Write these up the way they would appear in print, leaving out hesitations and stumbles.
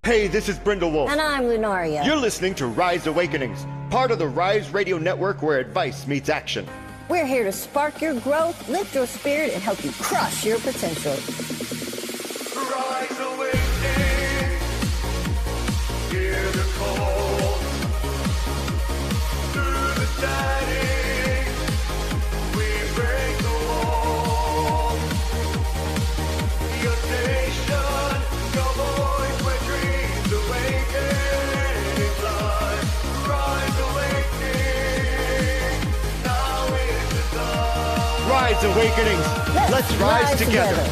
Hey, this is BrindleWolf. And I'm Lunaria. You're listening to Rise Awakenings, part of the Rise Radio Network where advice meets action. We're here to spark your growth, lift your spirit, and help you crush your potential. Rise Awakening, hear the call. Through the static, we break the wall. Your station, your voice, where dreams awakening fly. Rise Awakening, now is the time. Rise Awakenings, let's rise together.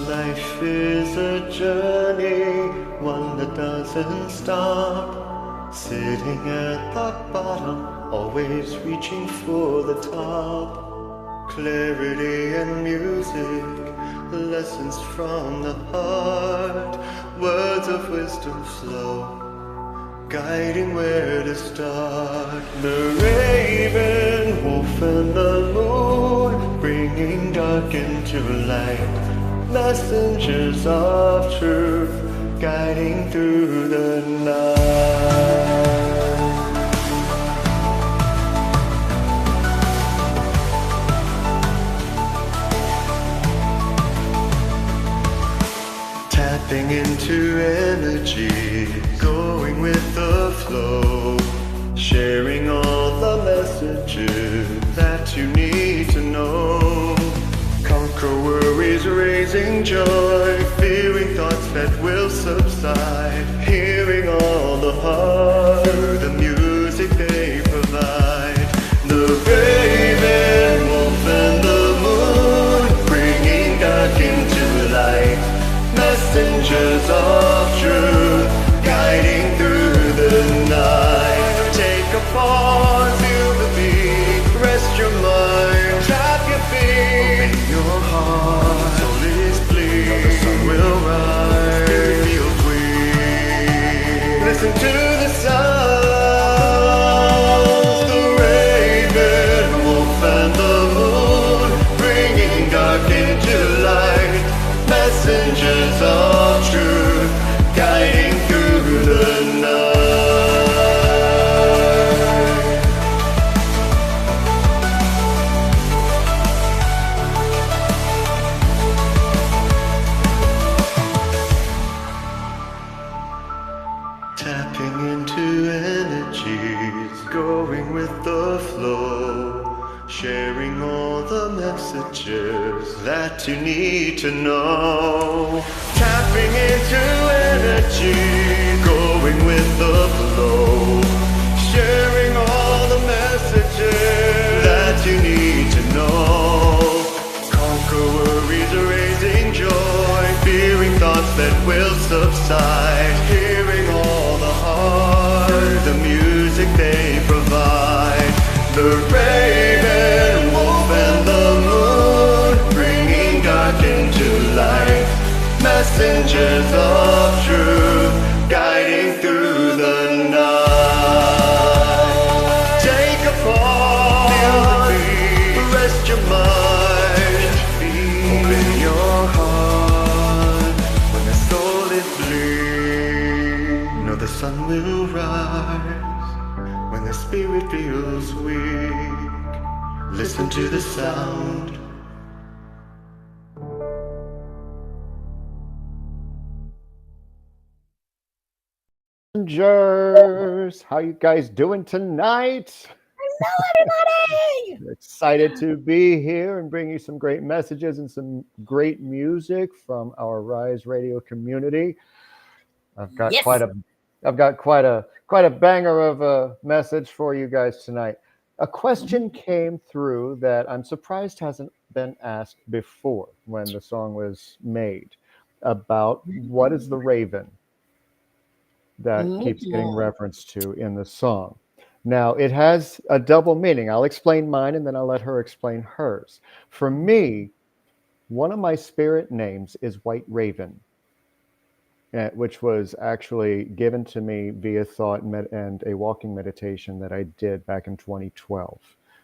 Life is a journey, one that doesn't stop. Sitting at the bottom, always reaching for the top. Clarity and music, lessons from the heart. Words of wisdom flow, guiding where to start. The raven, wolf and the moon, bringing dark into light. Messengers of truth, guiding through the night. Tapping into energy, going with the flow, sharing all the messages that you need to know. Conquer worries, raising joy, fearing thoughts that will subside, hearing all the heart through the music they provide. The raven, wolf and the moon, bringing dark into light. Messengers of truth, guiding through the night. Take a pause, feel the beat, rest your mind, tap your feet, open your heart, soul is bleed, the sun will rise, spirit feels weak. Listen to the sounds, the raven, wolf and the moon, bringing dark into light. Messengers of truth, guiding through the night. Tapping into energies, going with the flow, sharing all all the messages that you need to know. Tapping into energy, going with the flow. Sharing all the messages that you need to know. Conquer worries, raising joy. Fearing thoughts that will subside. Hearing all the heart, the music they provide. The raven, wolf, and the moon, bringing dark into light. Messengers of truth, guiding through the night. Take a pause, rest your mind, open your heart. When the soul is bleak, know the sun will rise. When the spirit feels weak, listen to the sound. Messengers, how you guys doing tonight? Hello, everybody! Excited to be here and bring you some great messages and some great music from our Rise Radio community. I've got Yes. quite a banger of a message for you guys tonight. A question came through that I'm surprised hasn't been asked before when the song was made about what is the raven that keeps getting referenced to in the song. Now, it has a double meaning. I'll explain mine and then I'll let her explain hers. For me, one of my spirit names is White Raven, which was actually given to me via thought and a walking meditation that I did back in 2012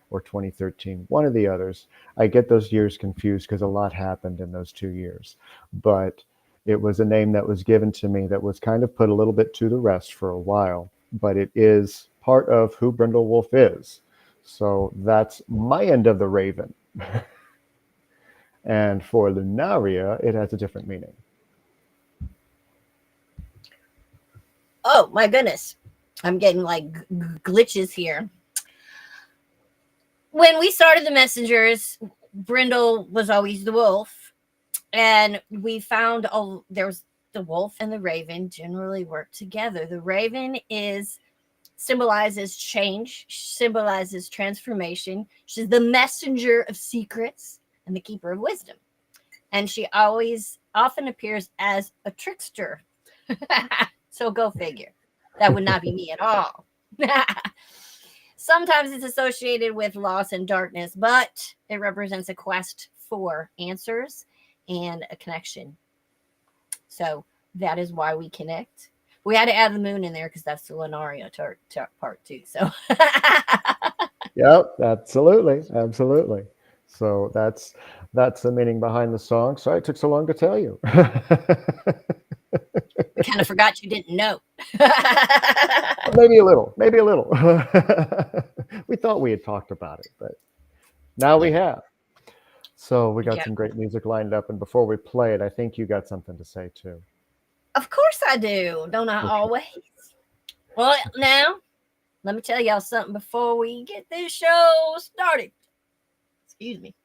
or 2013, one of the others. I get those years confused because a lot happened in those 2 years. But it was a name that was given to me that was kind of put a little bit to the rest for a while, but it is part of who BrindleWolf is. So that's my end of the raven. And for Lunaria, it has a different meaning. Oh, my goodness. I'm getting like glitches here. When we started the Messengers, Brindle was always the wolf. And we found there's the wolf and the raven generally work together. The raven symbolizes change, symbolizes transformation. She's the messenger of secrets and the keeper of wisdom. And she often appears as a trickster. So go figure. That would not be me at all. Sometimes it's associated with loss and darkness, but it represents a quest for answers and a connection. So that is why we connect. We had to add the moon in there because that's the Lunaria part too. So Yep, absolutely. So that's the meaning behind the song. Sorry it took so long to tell you. we kind of forgot you didn't know. Maybe a little. We thought we had talked about it, but now we have. So we got some great music lined up, and before we play it, I think you got something to say too. Of course I do. Don't I always? Well, now, let me tell y'all something before we get this show started. Excuse me.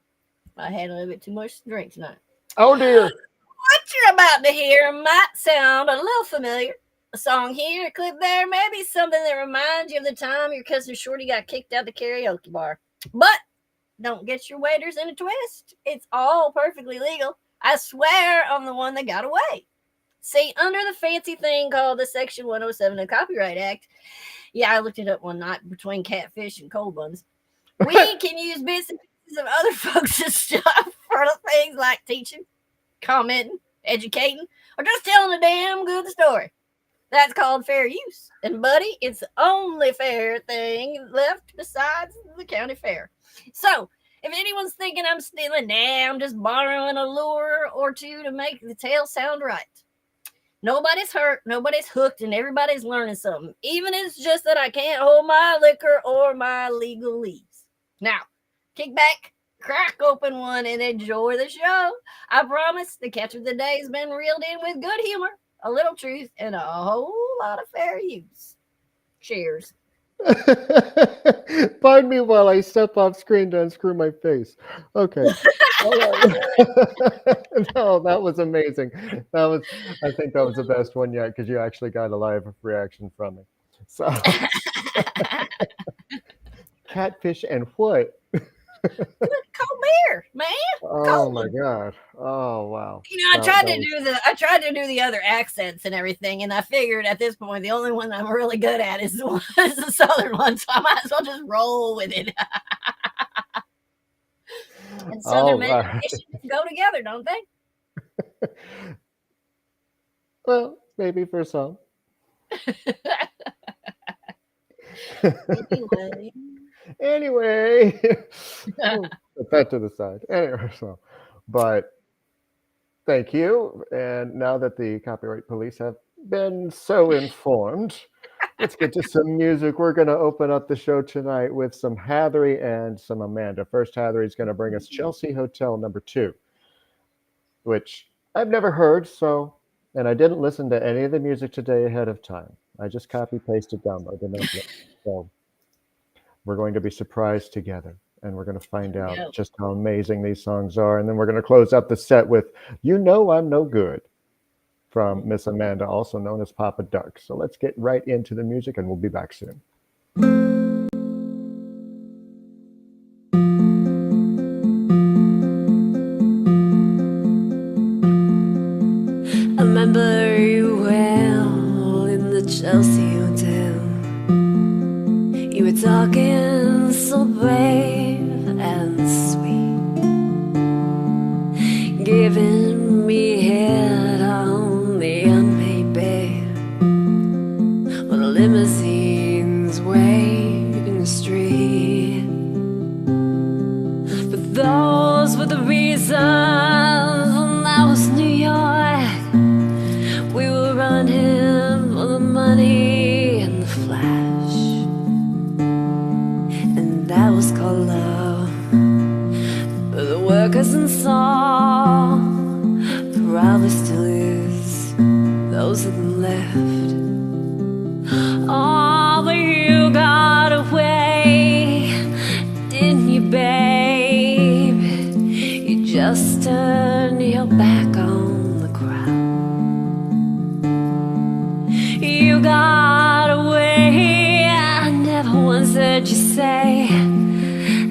I had a little bit too much to drink tonight. Oh, dear. What you're about to hear might sound a little familiar. A song here, a clip there, maybe something that reminds you of the time your cousin Shorty got kicked out the karaoke bar. But don't get your waiters in a twist. It's all perfectly legal. I swear I'm the one that got away. See, under the fancy thing called the Section 107 of the Copyright Act, yeah, I looked it up one night between catfish and cold buns, we can use bits and pieces of other folks' stuff for things like teaching, commenting, educating, or just telling a damn good story. That's called fair use. And, buddy, it's the only fair thing left besides the county fair. So, if anyone's thinking I'm stealing, I'm just borrowing a lure or two to make the tale sound right. Nobody's hurt, nobody's hooked, and everybody's learning something. Even if it's just that I can't hold my liquor or my legalese. Now, kick back, crack open one, and enjoy the show. I promise the catch of the day has been reeled in with good humor, a little truth, and a whole lot of fair use. Cheers. Find me while I step off screen to unscrew my face. Okay. No, that was amazing. I think that was the best one yet because you actually got a live reaction from me. So, catfish and what? Cold beer, man. Oh my God. Oh wow. I That- tried that to was- do the other accents and everything, and I figured at this point the only one I'm really good at is the southern one, so I might as well just roll with it. And southern men and right. Michigan go together, don't they? Well, maybe for some. Anyway. Anyway, we'll put that to the side. Anyway, but thank you. And now that the copyright police have been so informed, let's get to some music. We're going to open up the show tonight with some Hatherry and some Amanda. First, Hatherry is going to bring us Chelsea Hotel number 2, which I've never heard. And I didn't listen to any of the music today ahead of time. I just copy pasted, downloaded, and uploaded. So we're going to be surprised together, and we're going to find out just how amazing these songs are. And then we're going to close up the set with "You Know I'm No Good" from Miss Amanda, also known as Papa Duck. So let's get right into the music, and we'll be back soon. I remember you well in the Chelsea Hotel. You were talking so brave and sweet, giving me head on the unpaid bed while the limousines wait in the street. But those were the reasons when that was New York. We were running for the money and the flash, and that was called love. But the workers in song probably still is, those of them left. Oh, but you got away, didn't you, babe? You just turned your back on the crowd. You got away, I never once heard you say,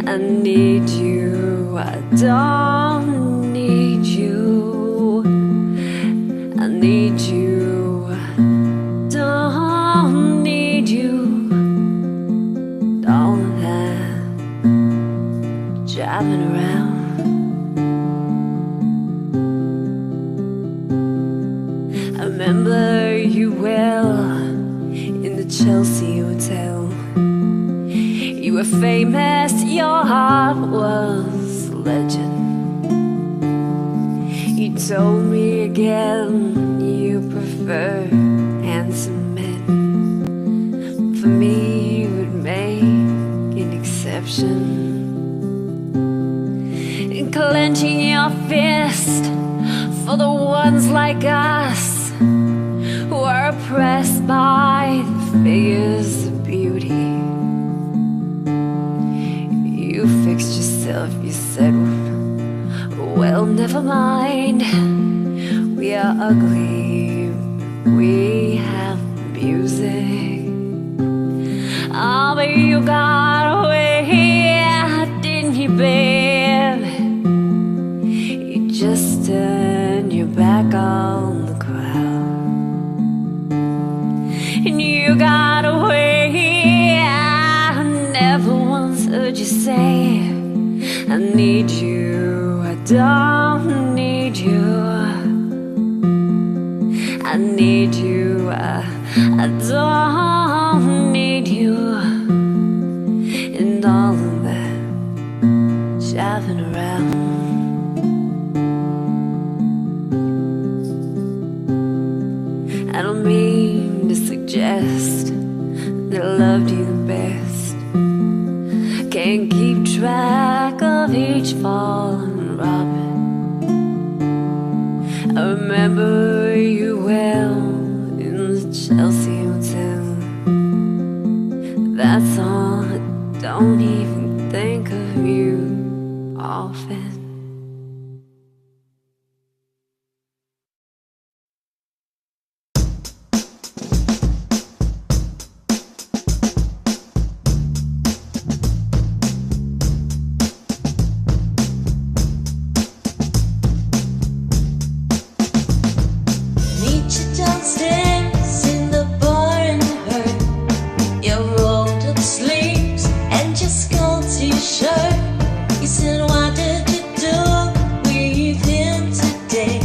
I need you, I don't need you. I need you, I don't need you. All of that driving around. I remember you well in the Chelsea Hotel. You were famous, your heart was a legend. You told me again you prefer handsome men. For me, you would make an exception. And clenching your fist for the ones like us who are oppressed by the figures of beauty. You fixed yourself, you said, well, never mind. We are ugly, we have music. Oh, but you got away, didn't you, babe? You just turned your back on the crowd. And you got away, I never once heard you say, I need you, I don't need you. I need you, I don't need you. And all of that driving around. I don't mean to suggest that I loved you the best. Can't keep track of each fallen robin. I remember you well in the Chelsea Hotel. That's all. I don't even think of you often. Meet you downstairs in the bar and hurt your rolled up sleeves and your skull t-shirt. You said, what did you do with him today?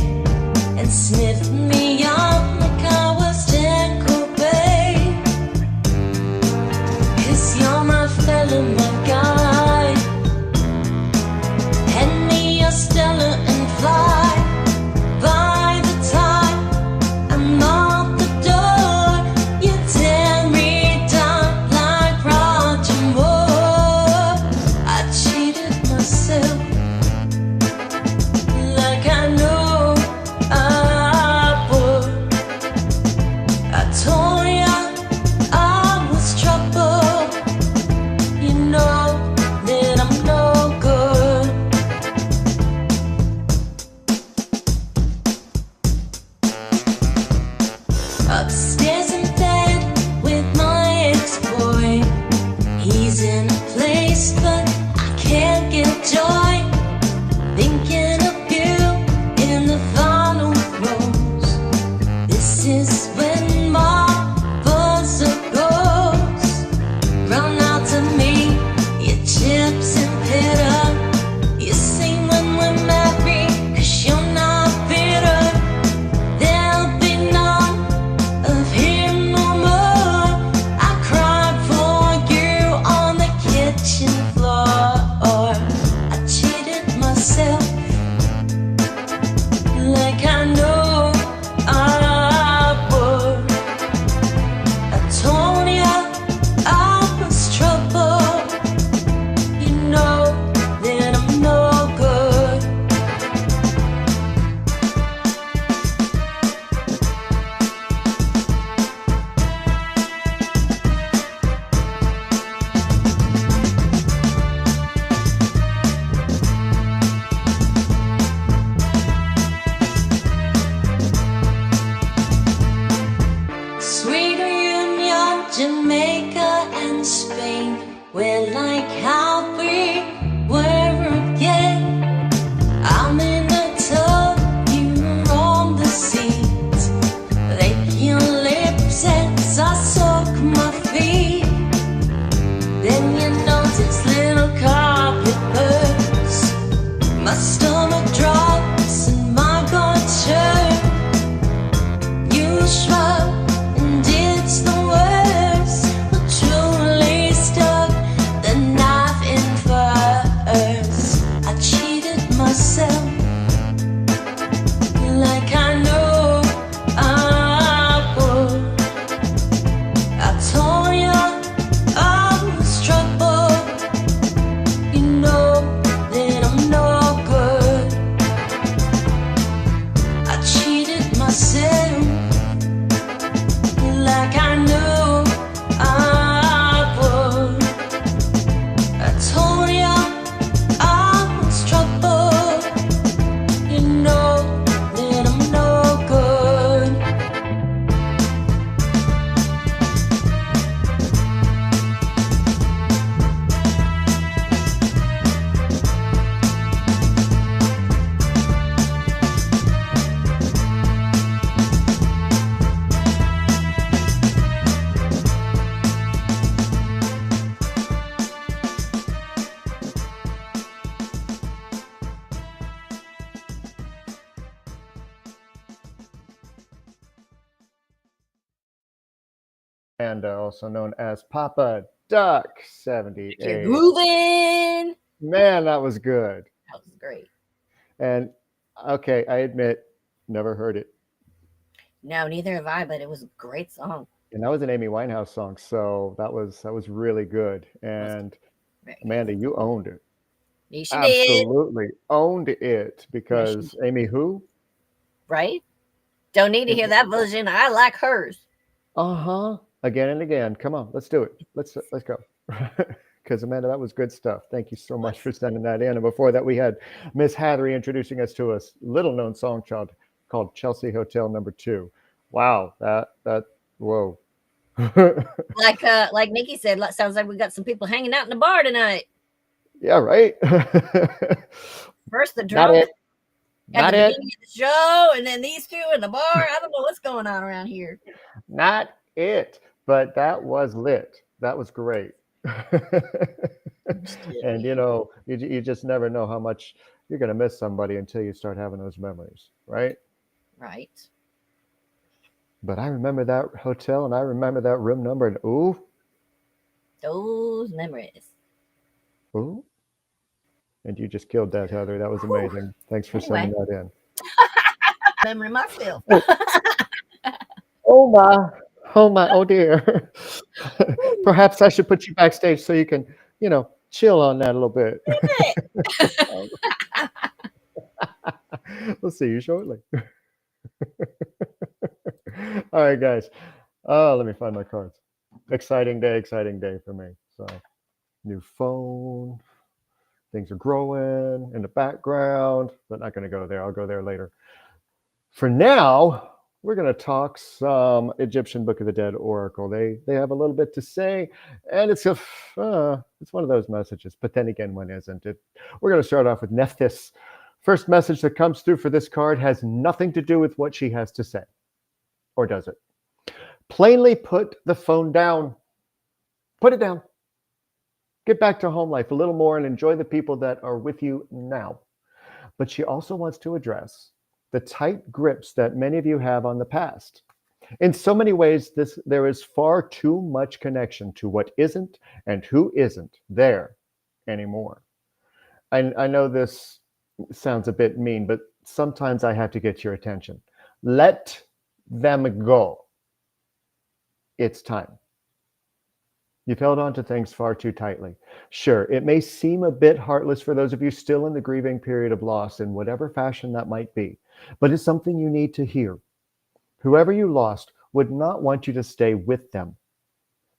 And sniffed me up like I was Jack Cobain. 'Cause you're my fella, my guy. Hand me your Stella and fly. By the time I'm out the door, you tear me down like Roger Moore. I cheated myself like I knew I would. I told you I was trouble. You know that I'm no good. Upstairs in bed with my ex-boy. He's in a place, but I can't get joy. Thinking of you in the final throes. This is when my buzzer goes. Run out to me, your chips and pitter. You sing when we're married, 'cause you're not bitter. There'll be none of him no more. I cried for you on the kitchen floor. I cheated myself like I knew I would. I told you I was trouble. You know that I'm no good. Sweet reunion, Jamaica and Spain. We're like how we were again. I'm in the tub, you're on the seat. Lick your lips as I soak my feet. Then you notice little carpet burns. My stomach drops and my gut churns. You shrug and it's the worst. But truly stuck the knife in first. I cheated myself like I knew I would. I told you I was trouble. You know that I'm no good. I cheated myself like I knew I would. I told you I was trouble. You know that I'm no good. And also known as Papa Duck You're 78. grooving. Man, that was good. That was great. And okay, I admit, never heard it. No, neither have I, but it was a great song. And that was an Amy Winehouse song, so that was really good. And Very Amanda, you owned it. good. She did, Absolutely owned it because Amy who? right? Don't need to hear that version. I like hers. Uh-huh. again and again. Come on, let's do it. Let's go. Because Amanda, that was good stuff. Thank you so much for sending that in. And before that, we had Miss Hattery introducing us to a little-known song child called Chelsea Hotel Number 2. Wow, that whoa. Like Nikki said, sounds like we got some people hanging out in the bar tonight. Yeah, right. First the Not drunk it. at Not the it. beginning of the show, and then these two in the bar. I don't know what's going on around here. Not it. But that was lit. That was great. And you just never know how much you're going to miss somebody until you start having those memories, right? Right. But I remember that hotel and I remember that room number, and ooh, Those memories. ooh. And you just killed that, Heather. That was amazing. Thanks for sending that in. Memory myself. Oh my. Oh my. Oh dear. Perhaps I should put you backstage so you can, chill on that a little bit. We'll see you shortly. All right, guys. Let me find my cards. Exciting day for me. So, new phone. Things are growing in the background, but not going to go there. I'll go there later. For now, we're going to talk some Egyptian Book of the Dead Oracle. They have a little bit to say, and it's one of those messages. But then again, when isn't it? We're going to start off with Nephthys. First message that comes through for this card has nothing to do with what she has to say. Or does it? Plainly put the phone down. Put it down. Get back to home life a little more and enjoy the people that are with you now. But she also wants to address the tight grips that many of you have on the past. In so many ways, there is far too much connection to what isn't and who isn't there anymore. I know this sounds a bit mean, but sometimes I have to get your attention. Let them go. It's time. You've held on to things far too tightly. Sure, it may seem a bit heartless for those of you still in the grieving period of loss in whatever fashion that might be, but it's something you need to hear. Whoever you lost would not want you to stay with them.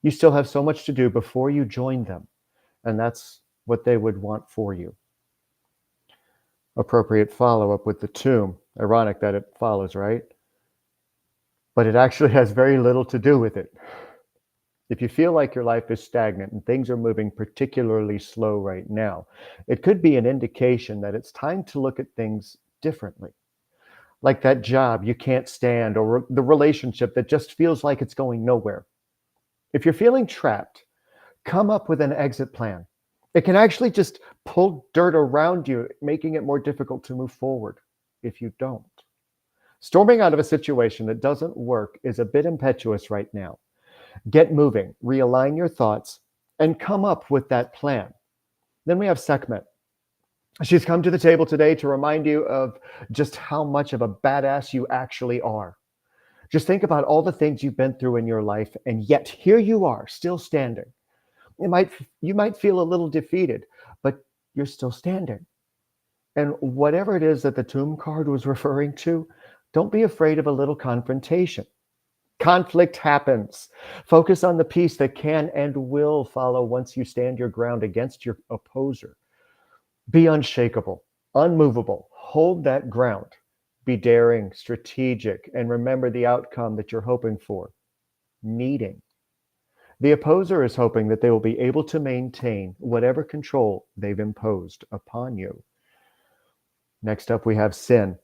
You still have so much to do before you join them, and that's what they would want for you. Appropriate follow-up with the tomb. Ironic that it follows, right? But it actually has very little to do with it. If you feel like your life is stagnant and things are moving particularly slow right now, it could be an indication that it's time to look at things differently. Like that job you can't stand or the relationship that just feels like it's going nowhere. If you're feeling trapped, come up with an exit plan. It can actually just pull dirt around you, making it more difficult to move forward if you don't. Storming out of a situation that doesn't work is a bit impetuous right now. Get moving, realign your thoughts, and come up with that plan. Then we have Sekhmet. She's come to the table today to remind you of just how much of a badass you actually are. Just think about all the things you've been through in your life, and yet here you are, still standing. You might feel a little defeated, but you're still standing. And whatever it is that the tomb card was referring to, don't be afraid of a little confrontation. Conflict happens. Focus on the peace that can and will follow once you stand your ground against your opposer. Be unshakable, unmovable. Hold that ground. Be daring, strategic, and remember the outcome that you're hoping for. Needing. The opposer is hoping that they will be able to maintain whatever control they've imposed upon you. Next up, we have Sin.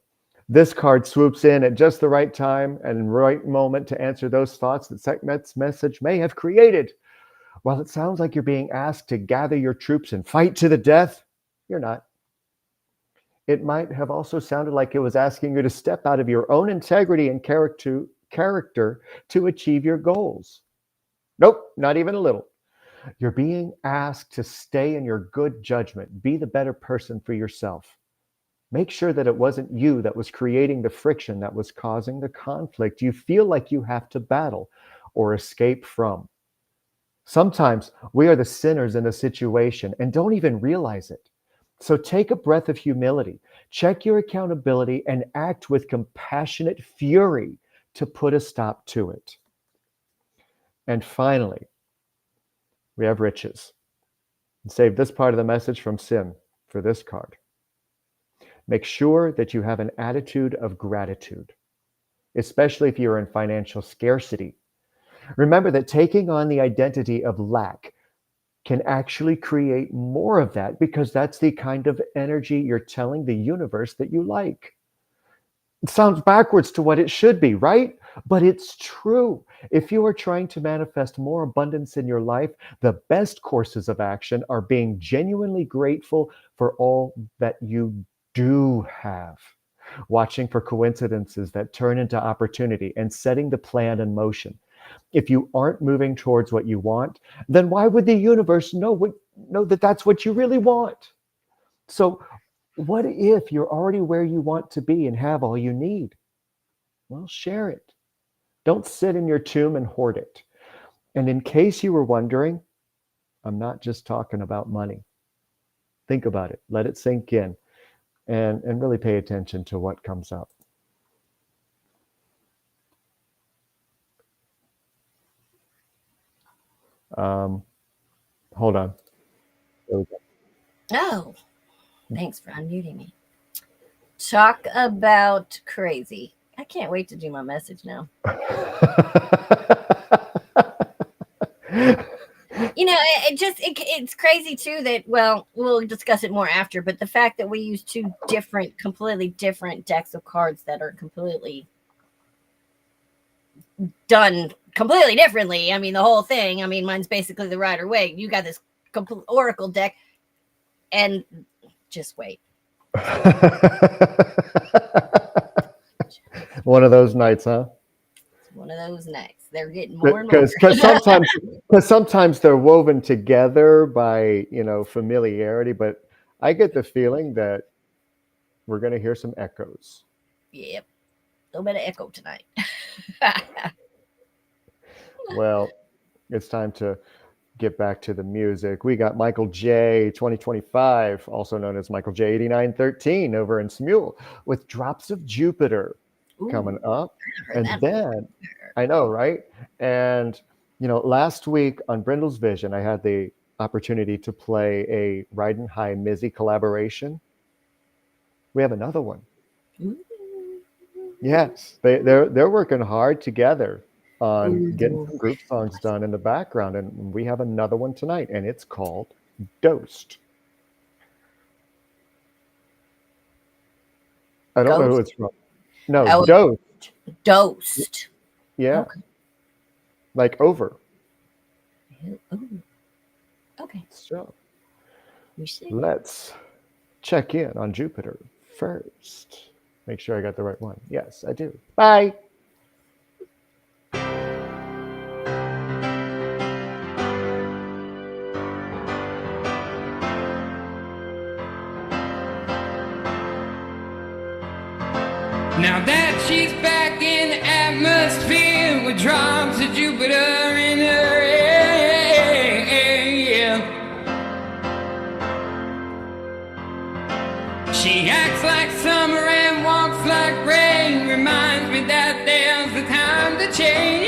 This card swoops in at just the right time and right moment to answer those thoughts that Sekhmet's message may have created. While it sounds like you're being asked to gather your troops and fight to the death, you're not. It might have also sounded like it was asking you to step out of your own integrity and character to achieve your goals. Nope, not even a little. You're being asked to stay in your good judgment, be the better person for yourself. Make sure that it wasn't you that was creating the friction that was causing the conflict you feel like you have to battle or escape from. Sometimes we are the sinners in a situation and don't even realize it. So take a breath of humility, check your accountability, and act with compassionate fury to put a stop to it. And finally, we have riches. And save this part of the message from Sim for this card. Make sure that you have an attitude of gratitude, especially if you're in financial scarcity. Remember that taking on the identity of lack can actually create more of that, because that's the kind of energy you're telling the universe that you like. It sounds backwards to what it should be, right? But it's true. If you are trying to manifest more abundance in your life, the best courses of action are being genuinely grateful for all that you do have, watching for coincidences that turn into opportunity, and setting the plan in motion. If you aren't moving towards what you want, then why would the universe know that that's what you really want? So what if you're already where you want to be and have all you need? Well, share it. Don't sit in your tomb and hoard it. And in case you were wondering, I'm not just talking about money. Think about it. Let it sink in, and really pay attention to what comes up. Hold on. There we go. Oh, thanks for unmuting me. Talk about crazy. I can't wait to do my message now. You know, it's crazy too that, well, we'll discuss it more after, but the fact that we use two completely different decks of cards that are completely done completely differently. I mean, the whole thing. I mean, mine's basically the Rider Waite. You got this complete Oracle deck, and just wait. One of those nights, huh? It's one of those nights. They're getting more and more. Because sometimes they're woven together by, familiarity, but I get the feeling that we're going to hear some echoes. Yep. A little bit of echo tonight. Well, it's time to get back to the music. We got Michael J 2025, also known as Michael J 8913, over in Smule, with Drops of Jupiter. Ooh, coming up. And then, I know, right? And, last week on Brindle's Vision, I had the opportunity to play a Riding High Mizzy collaboration. We have another one. Ooh. Yes, they're working hard together on getting some group songs done in the background, and we have another one tonight, and it's called Dosed. I don't know who it's from. No, dosed. Dosed. Yeah. Okay. Like over. Ooh. Okay. So let's check in on Jupiter first. Make sure I got the right one. Yes, I do. Bye. Now that she's back in the atmosphere with drops of Jupiter in her air, she acts like summer and walks like rain. Reminds me that there's the time to change.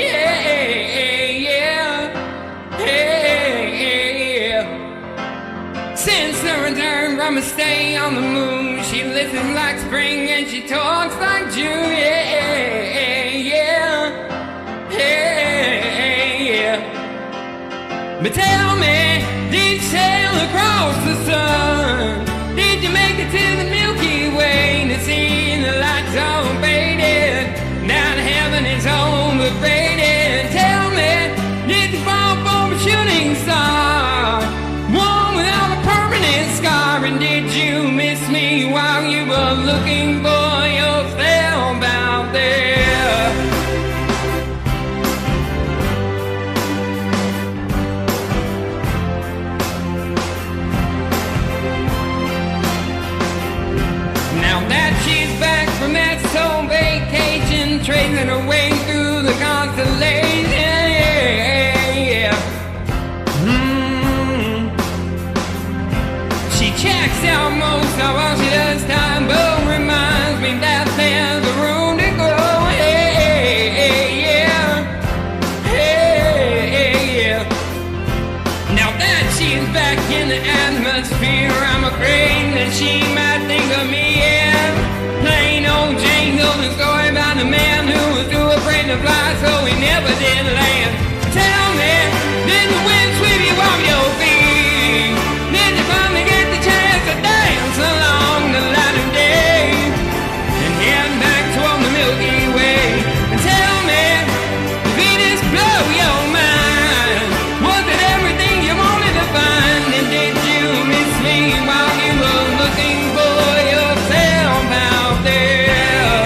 Since the return from a stay on the moon, she listens like spring and she talks like June. But tell me, did you sail across the sun? Did you make it to the Milky Way to see the lights all faded? Now to heaven is overrated. Tell me, did you fall for a shooting star? One without a permanent scar. And did you miss me while you were looking for yourself out there? Now that she's back from that soul vacation, tracing her way through the constellation, She checks out most of all she does time, but reminds me that there's a room to grow. afraid that she might think of me, yeah. Plain old Jane told a story about a man who was too afraid to fly, so he never did land. Tell me, did the wind sweep you off your feet? Did you finally get the chance to dance along the light of day and head back toward the Milky Way? And tell me, did this blow your mind? Was it everything you wanted to find? And did you miss me while you were looking for yourself out there?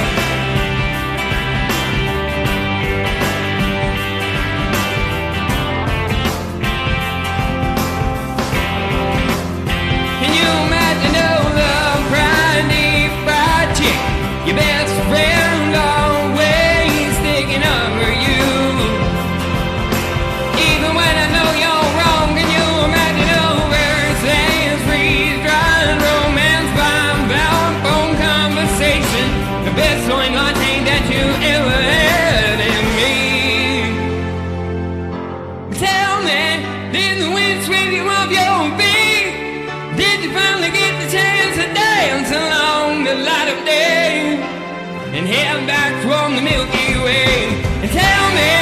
Can you imagine all the Friday fried chick, your best friend always sticking up for you? Even when I know you're wrong, can you imagine overseas freeze-dried romance by bound phone conversation? The best sewing latte that you ever had in me. Tell me, did the wind sweep you off your feet? Did you finally get the chance to dance along the light of day and head back from the Milky Way? And tell me,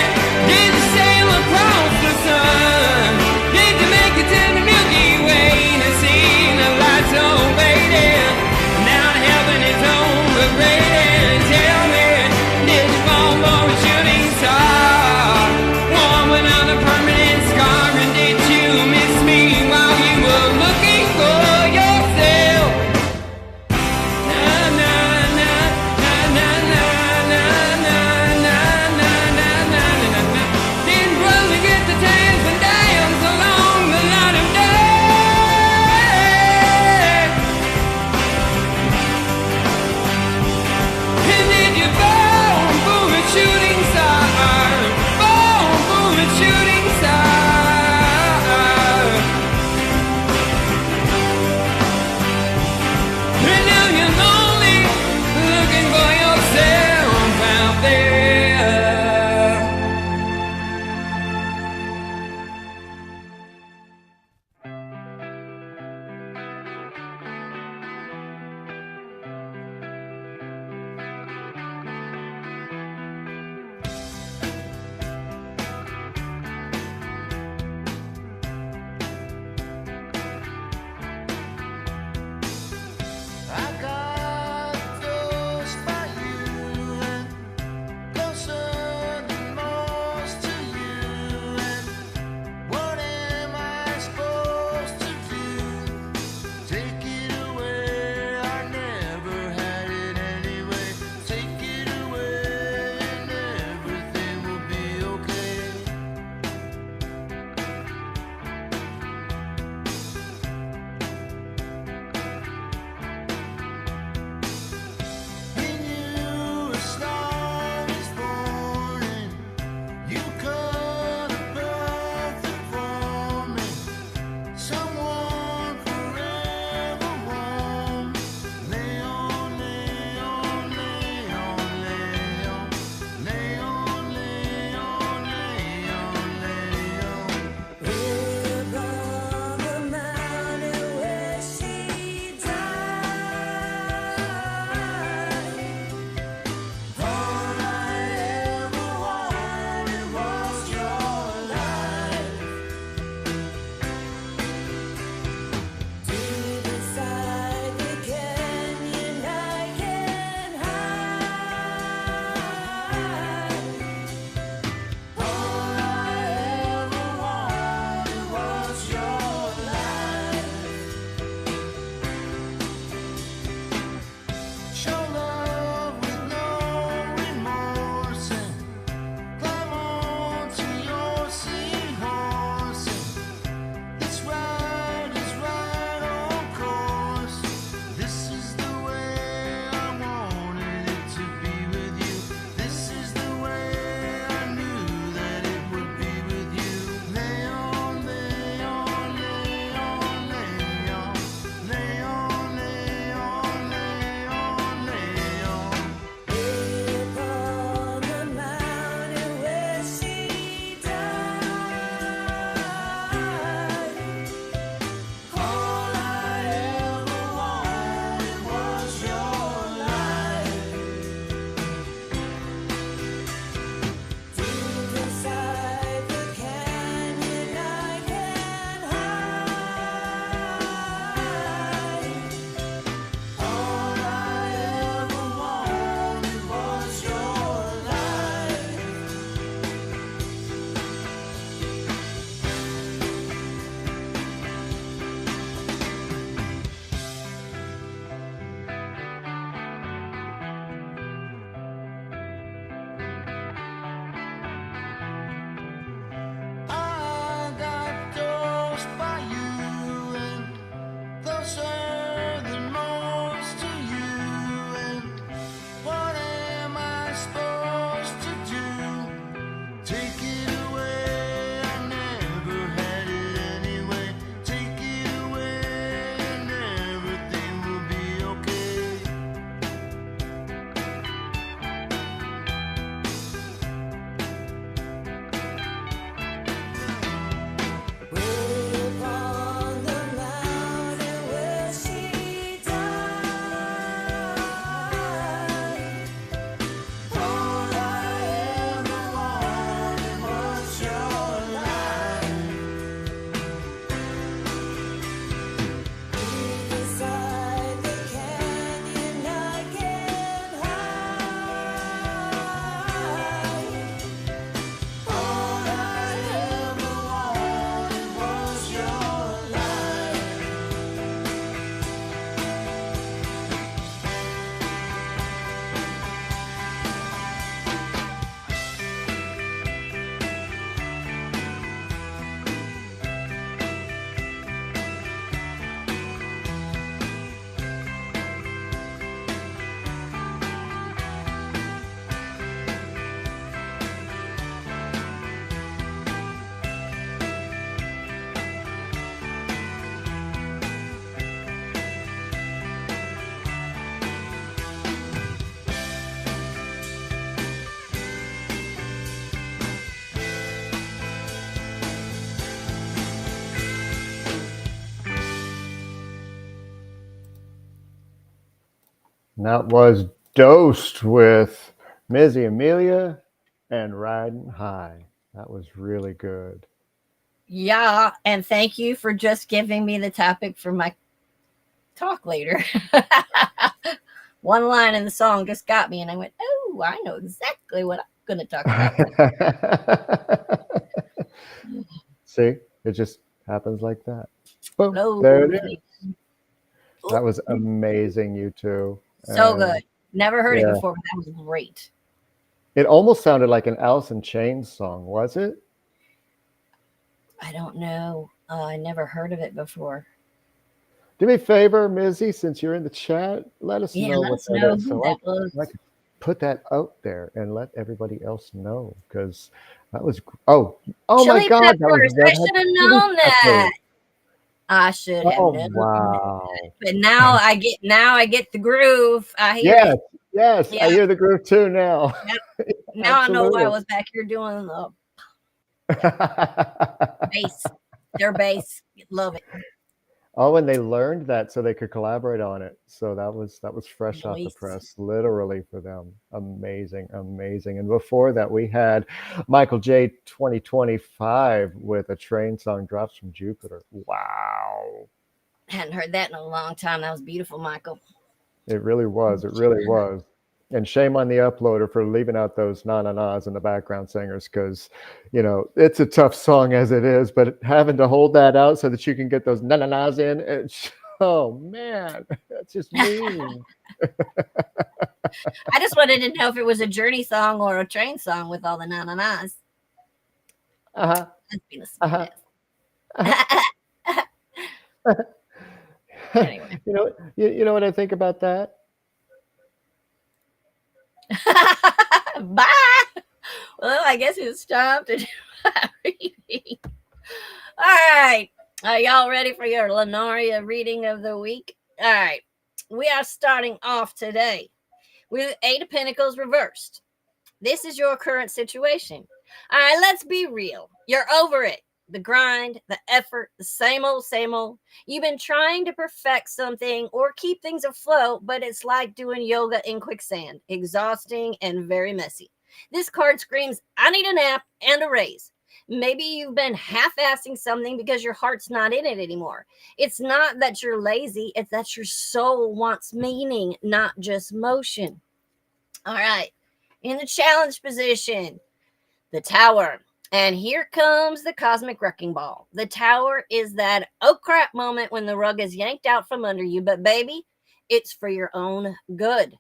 did you sail across the sun? Did you make it to the Milky Way to see the lights so faded? Now heaven is overrated. Tell me, did you fall for a shooting star? One without a permanent scar. And did you miss me while you were looking for yourself? Na na na na na na na na. And that was Dosed with Mizzy Amelia and Riding High. That was really good. Yeah, and thank you for just giving me the topic for my talk later. One line in the song just got me, and I went, "Oh, I know exactly what I'm going to talk about." See, it just happens like that. Boom, Hello, there it Lynne. is. That was amazing, you two. So And good. Never heard it yeah, before, but that was great. it almost sounded like an Alice in Chains song, was it? I don't know. I never heard of it before. Do me a favor, Mizzy, since you're in the chat, let us Yeah, know let what us that know is who so that was. I could put that out there and let everybody else know because that was oh my Chili God, that was Peppers. Red I Hot should have Chili known that. Peppers. I should have Oh known that. wow. But now I get the groove. I hear Yes, it. yes, Yeah. I hear the groove too now. Yep. Now I know why I Absolutely. was back here doing the bass. Their bass. Love it. Oh, and they learned that so they could collaborate on it. So that was fresh off the Nice. press, literally for them. Amazing, amazing. And before that, we had Michael J. 2025 with a train song, "Drops from Jupiter." Wow, Hadn't heard that in a long time. That was beautiful, Michael. it really was. It really was. And shame on the uploader for leaving out those na-na-nas and the background singers because, it's a tough song as it is, but having to hold that out so that you can get those na-na-nas in, oh man, that's just mean. I just wanted to know if it was a Journey song or a train song with all the na-na-nas. Uh-huh. That's being a Uh-huh. smartass. Anyway. You know what I think about that? Bye. Well, I guess it's time to do my reading. All right. Are y'all ready for your Lunaria reading of the week? All right. We are starting off today with Eight of Pentacles reversed. This is your current situation. All right, let's be real. You're over it. The grind, the effort, the same old, same old. You've been trying to perfect something or keep things afloat, but it's like doing yoga in quicksand, exhausting and very messy. This card screams, I need a nap and a raise. Maybe you've been half-assing something because your heart's not in it anymore. It's not that you're lazy, it's that your soul wants meaning, not just motion. All right. In the challenge position, the Tower. And here comes the cosmic wrecking ball. The Tower is that oh crap moment when the rug is yanked out from under you, but baby, it's for your own good.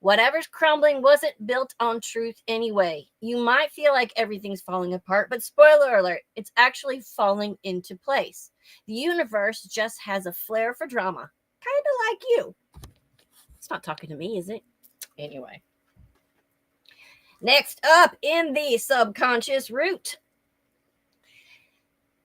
Whatever's crumbling wasn't built on truth anyway. You might feel like everything's falling apart, but spoiler alert, it's actually falling into place. The universe just has a flair for drama, kind of like you. It's not talking to me, is it? Anyway. Next up in the subconscious root.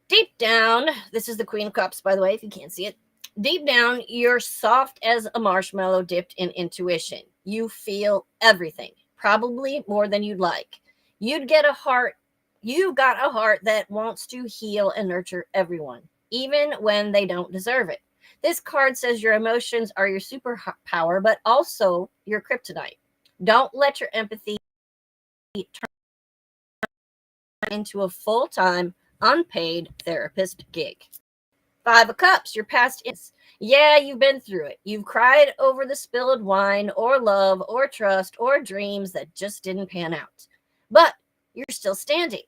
Deep down, this is the Queen of Cups, by the way, if you can't see it. Deep down, you're soft as a marshmallow dipped in intuition. You feel everything, probably more than you'd like. You've got a heart that wants to heal and nurture everyone, even when they don't deserve it. This card says your emotions are your superpower, but also your kryptonite. Don't let your empathy turn into a full-time, unpaid therapist gig. Five of Cups, your past is. Yeah, you've been through it. You've cried over the spilled wine or love or trust or dreams that just didn't pan out. But you're still standing.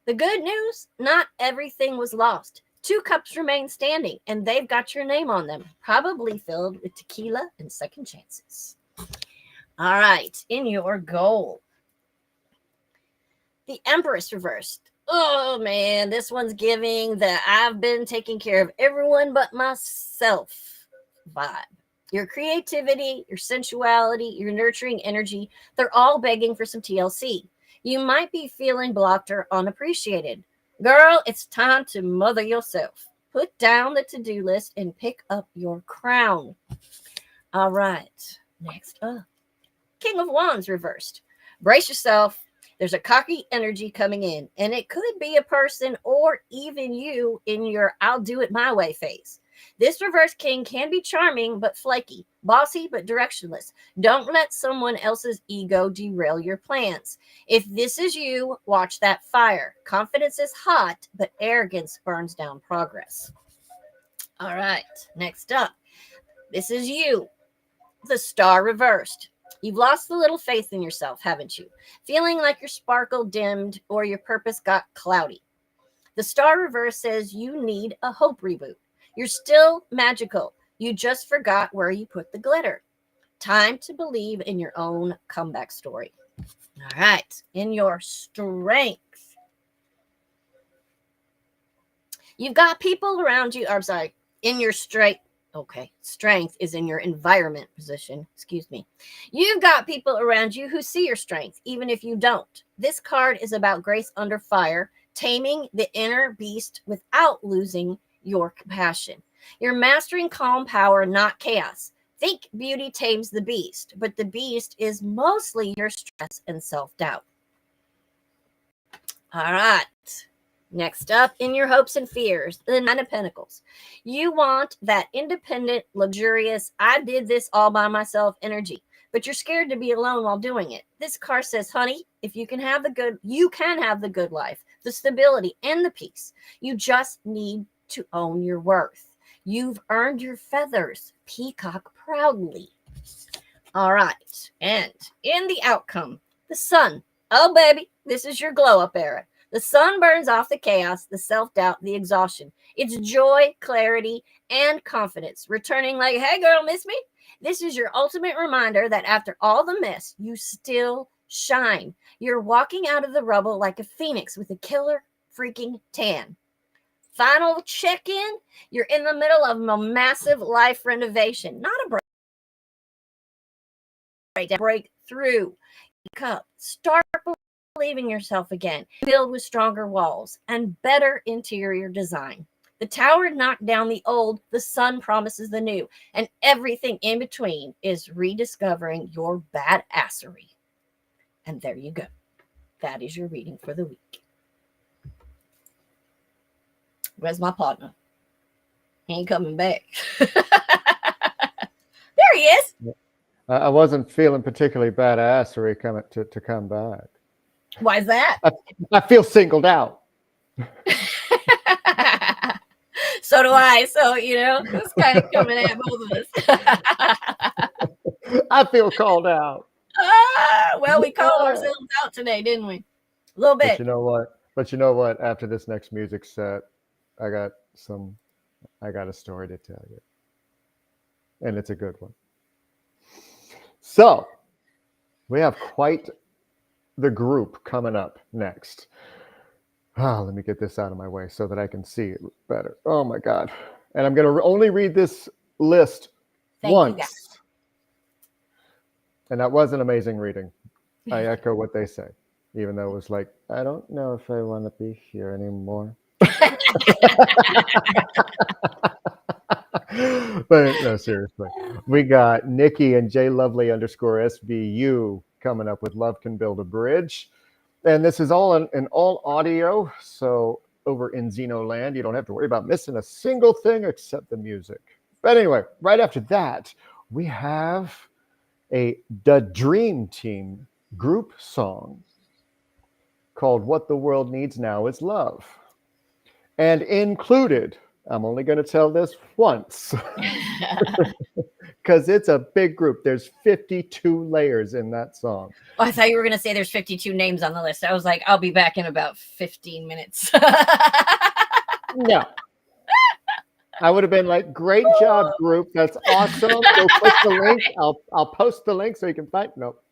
The good news, not everything was lost. Two cups remain standing, and they've got your name on them, probably filled with tequila and second chances. All right, in your goal. The Empress reversed. Oh man, this one's giving the I've been taking care of everyone but myself vibe. Your creativity, your sensuality, your nurturing energy, they're all begging for some TLC. You might be feeling blocked or unappreciated. Girl, it's time to mother yourself. Put down the to-do list and pick up your crown. All right, next up. King of Wands reversed. Brace yourself. There's a cocky energy coming in, and it could be a person or even you in your I'll do it my way phase. This reverse king can be charming but flaky, bossy but directionless. Don't let someone else's ego derail your plans. If this is you, watch that fire. Confidence is hot, but arrogance burns down progress. All right, next up. This is you, the star reversed. You've lost a little faith in yourself, haven't you? Feeling like your sparkle dimmed or your purpose got cloudy. The star reverse says you need a hope reboot. You're still magical. You just forgot where you put the glitter. Time to believe in your own comeback story. All right, in your strength. You've got people around you, in your strength. Okay, strength is in your environment position. Excuse me. You've got people around you who see your strength, even if you don't. This card is about grace under fire, taming the inner beast without losing your compassion. You're mastering calm power, not chaos. Think beauty tames the beast, but the beast is mostly your stress and self-doubt. All right. Next up, in your hopes and fears, the Nine of Pentacles. You want that independent, luxurious, I did this all by myself energy, but you're scared to be alone while doing it. This card says, honey, if you can have the good, you can have the good life, the stability, and the peace. You just need to own your worth. You've earned your feathers. Peacock proudly. All right. And in the outcome, the sun. Oh, baby, this is your glow up era. The sun burns off the chaos, the self-doubt, the exhaustion. It's joy, clarity, and confidence. Returning like, hey, girl, miss me? This is your ultimate reminder that after all the mess, you still shine. You're walking out of the rubble like a phoenix with a killer freaking tan. Final check-in. You're in the middle of a massive life renovation. Not a breakthrough. Cup. Start believing yourself again. Build with stronger walls and better interior design. The tower knocked down the old, the sun promises the new, and everything in between is rediscovering your badassery. And there you go. That is your reading for the week. Where's my partner? He ain't coming back. There he is. I wasn't feeling particularly badassery coming to come back. Why is that? I feel singled out. So do I. So, it's kind of coming at both of us. I feel called out. Well, we called ourselves out today, didn't we? A little bit. But you know what? After this next music set, I got a story to tell you. And it's a good one. So, we have quite the group coming up next. Let me get this out of my way so that I can see it better. Oh my God. And I'm going to only read this list once. And that was an amazing reading. I echo what they say, even though it was like, I don't know if I want to be here anymore. But no, seriously. We got Nikki and J Lovely _SBU coming up with Love Can Build a Bridge. And this is all in all audio. So over in Xenoland, you don't have to worry about missing a single thing except the music. But anyway, right after that, we have the Dream Team group song called What the World Needs Now Is Love. And included, I'm only going to tell this once because it's a big group. There's 52 layers in that song. Oh, I thought you were going to say there's 52 names on the list. I was like, I'll be back in about 15 minutes. No. I would have been like, great job, group. That's awesome. Go click the link. I'll post the link so you can find. Nope.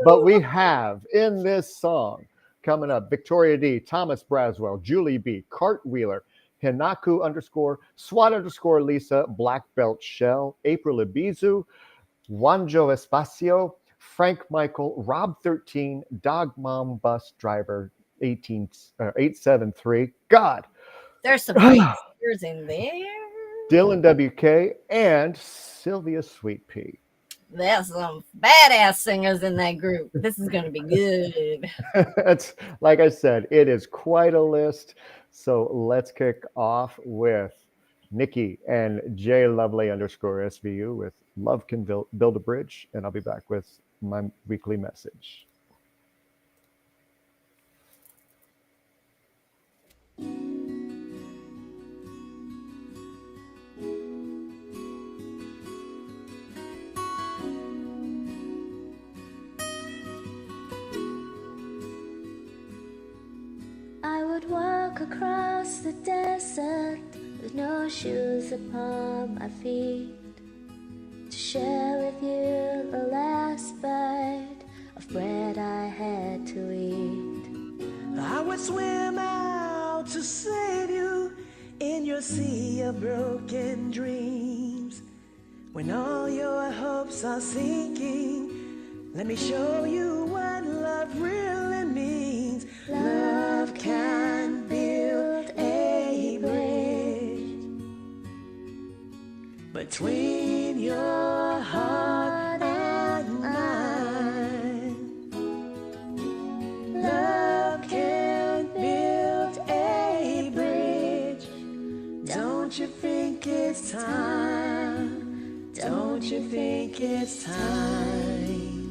But we have in this song coming up Victoria D, Thomas Braswell, Julie B, Cartwheeler, Hinaku _SWAT Lisa, Black Belt Shell, April Ibizu, Wanjo Espacio, Frank Michael, Rob 13, Dog Mom Bus Driver 873. God. There's some great singers in there. Dylan WK and Sylvia Sweet Pea. There's some badass singers in that group. This is going to be good. It's like I said, it is quite a list. So let's kick off with Nikki and JLovely_SVU with Love Can Build a Bridge. And I'll be back with my weekly message. I would walk across the desert with no shoes upon my feet to share with you the last bite of bread I had to eat. I would swim out to save you in your sea of broken dreams. When all your hopes are sinking, let me show you what love really means. Love can build a bridge between your heart and mine. Love can build a bridge. Don't you think it's time? Don't you think it's time?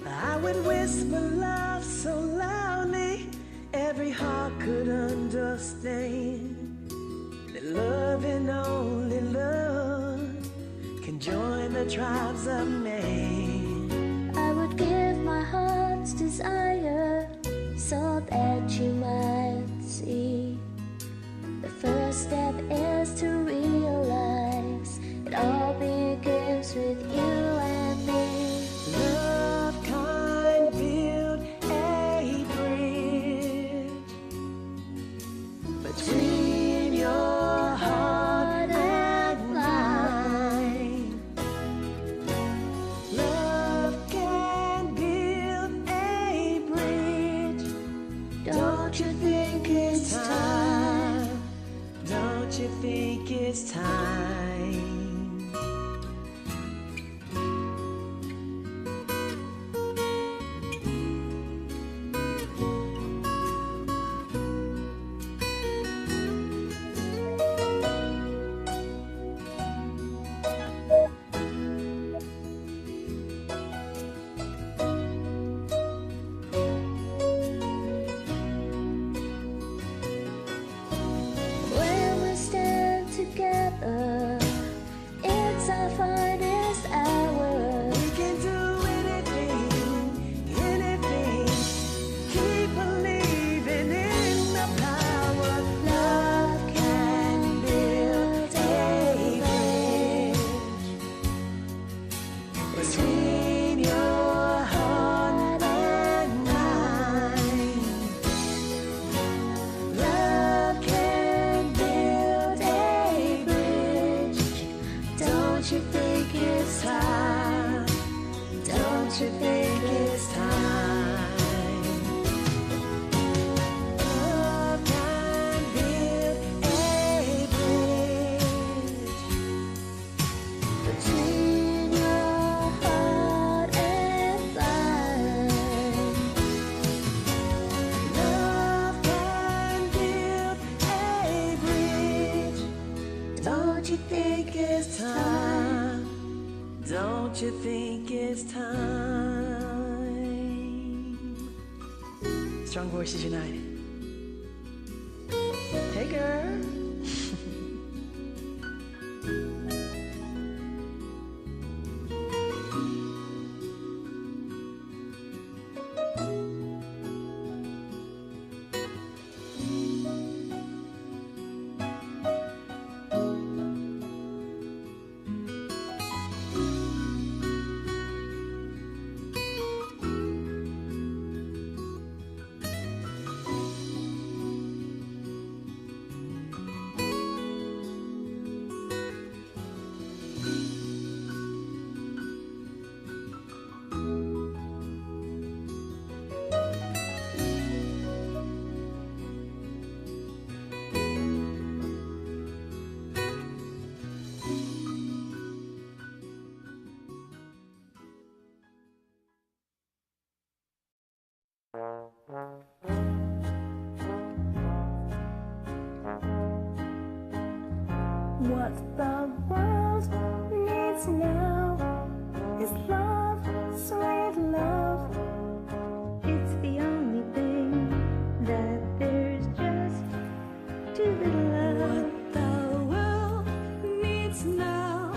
I would whisper love so loudly every heart could understand that love and only love can join the tribes of man. I would give my heart's desire so that you might see. The first step is to realize it all begins with you and me. Love can build a bridge between your heart and mine. Love can build a bridge. Don't you think it's time? Don't you think it's time? When we stand together, it's our finest hour. We can do anything, anything. Keep believing in the power. Love can build a bridge between your heart and mine. Love can build a bridge. Don't you think it's time? Don't you think it's time? Love can build a bridge between your heart and mine. Love can build a bridge. Don't you think it's time? Don't you think it's time? Strong Voices United. Hey, girl. What the world needs now is love, sweet love. It's the only thing that there's just too little of. What the world needs now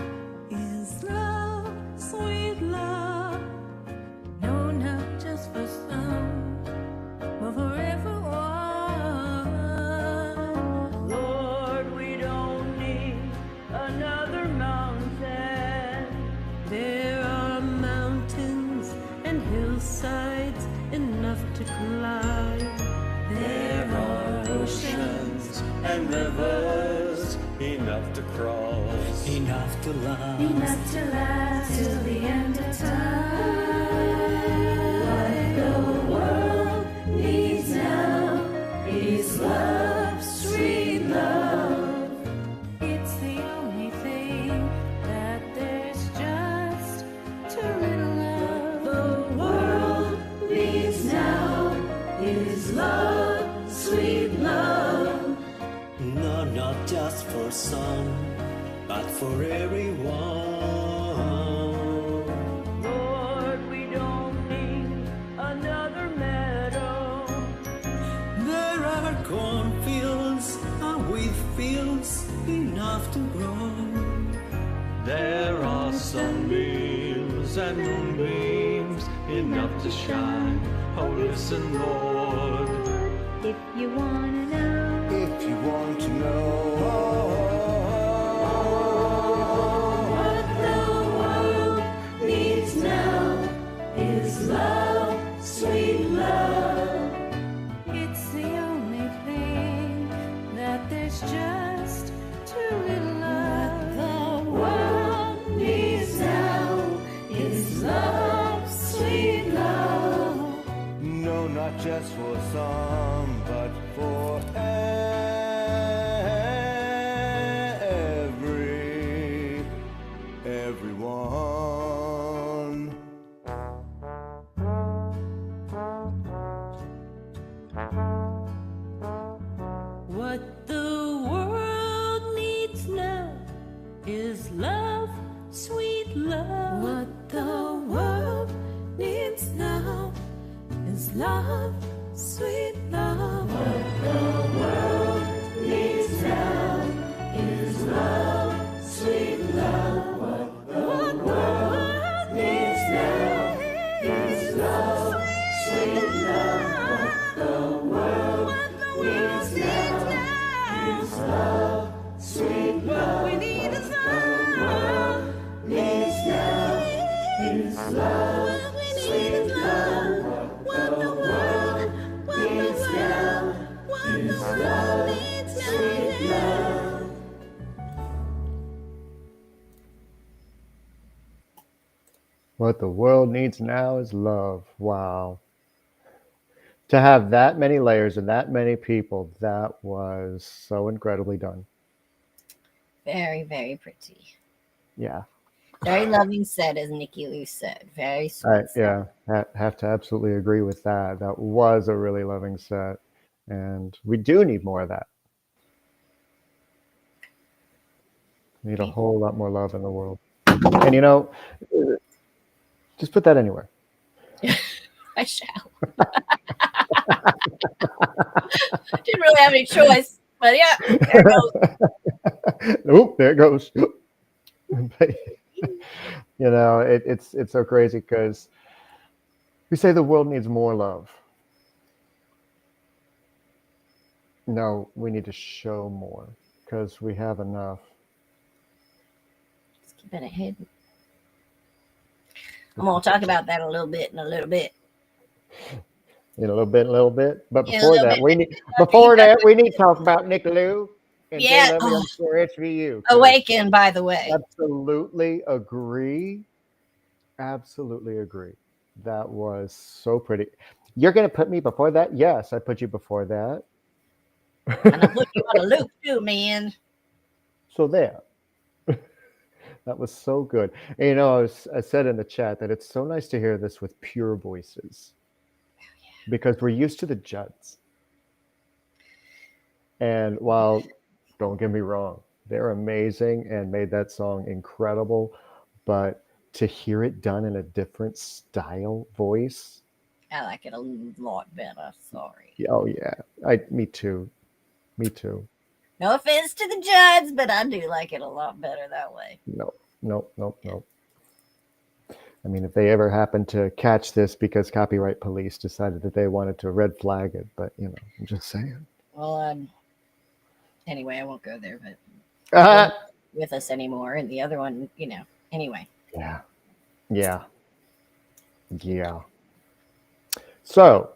is love, sweet love. No, not just for some, but for everyone. Lord, we don't need another mountain. There are mountains and hillsides enough to climb. There are oceans and rivers enough to cross, enough to love. enough to last till the end of time. What the world needs now is love, sweet love. It's the only thing that there's just too little of. The world needs now is love, sweet love. No, not just for some, but for everyone. Lord, we don't need another meadow. There are cornfields and wheat fields enough to grow. there are sunbeams and moonbeams enough to shine. Oh, listen, Lord, If you wanna know, if you want to know what the world needs now is love, sweet love. It's the only thing that there's just too little of. The world needs now is love, sweet love. no, not just for some, but for everyone. What the world needs now is love, sweet love. What the world needs now is love, sweet love. What the world needs now is love, sweet love. What the world needs now is love, sweet love. What the world needs now is love, sweet love. What we need is love. Needs now is love, sweet love. What the world needs now is love, sweet love. What the world needs now is love. Wow. To have that many layers and that many people, that was so incredibly done. Very, very pretty. Yeah. Very loving set, as Nikki Lou said. Very sweet. set. Have to absolutely agree with that. That was a really loving set. And we do need more of that. We need a whole lot more love in the world. And just put that anywhere. I shall. Didn't really have any choice, but yeah, there it goes. Oop, there it goes. But, it's so crazy because we say the world needs more love. No, we need to show more because we have enough. Just keep it ahead. I'm gonna talk about that a little bit in a little bit. In a little bit. But Yeah, a before little that, bit. we need to talk about Nick Lou and Yeah, J. Levy oh. on Square HVU. 'cause Awaken, by the way. Absolutely agree. Absolutely agree. That was so pretty. You're gonna put me before that? Yes, I put you before that. And I put you on a loop too, man. So there. That was so good. And, I said in the chat that it's so nice to hear this with pure voices. Because we're used to the Judds. And while, don't get me wrong, They're amazing and made that song incredible. But to hear it done in a different style voice, I like it a lot better. Sorry. oh yeah, me too, me too. No offense to the Judds, but I do like it a lot better that way. No, no, no, no. I mean, if they ever happen to catch this because copyright police decided that they wanted to red flag it, but I'm just saying. Well, anyway, I won't go there, but Ah! with us anymore. And the other one, anyway. Yeah, yeah, yeah. So,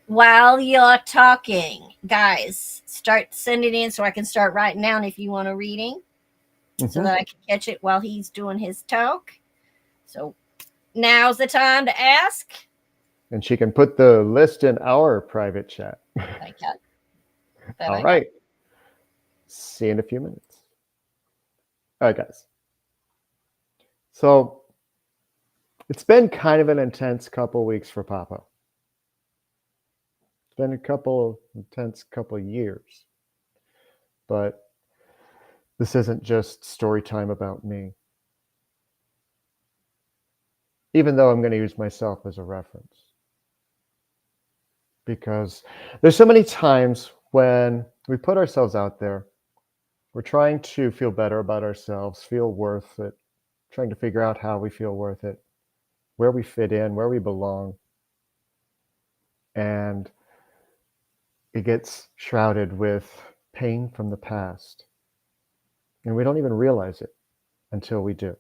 While you're talking, guys, start sending in so I can start writing down if you want a reading so mhm. that I can catch it while he's doing his talk. So now's the time to ask. And she can put the list in our private chat. I can. All right. See you in a few minutes. All right, guys. So it's been kind of an intense couple weeks for Papa. It's been a intense couple years. But this isn't just story time about me. Even though I'm going to use myself as a reference. Because there's so many times when we put ourselves out there, we're trying to feel better about ourselves, feel worth it, trying to figure out how we feel worth it, where we fit in, where we belong. And it gets shrouded with pain from the past. And we don't even realize it until we do.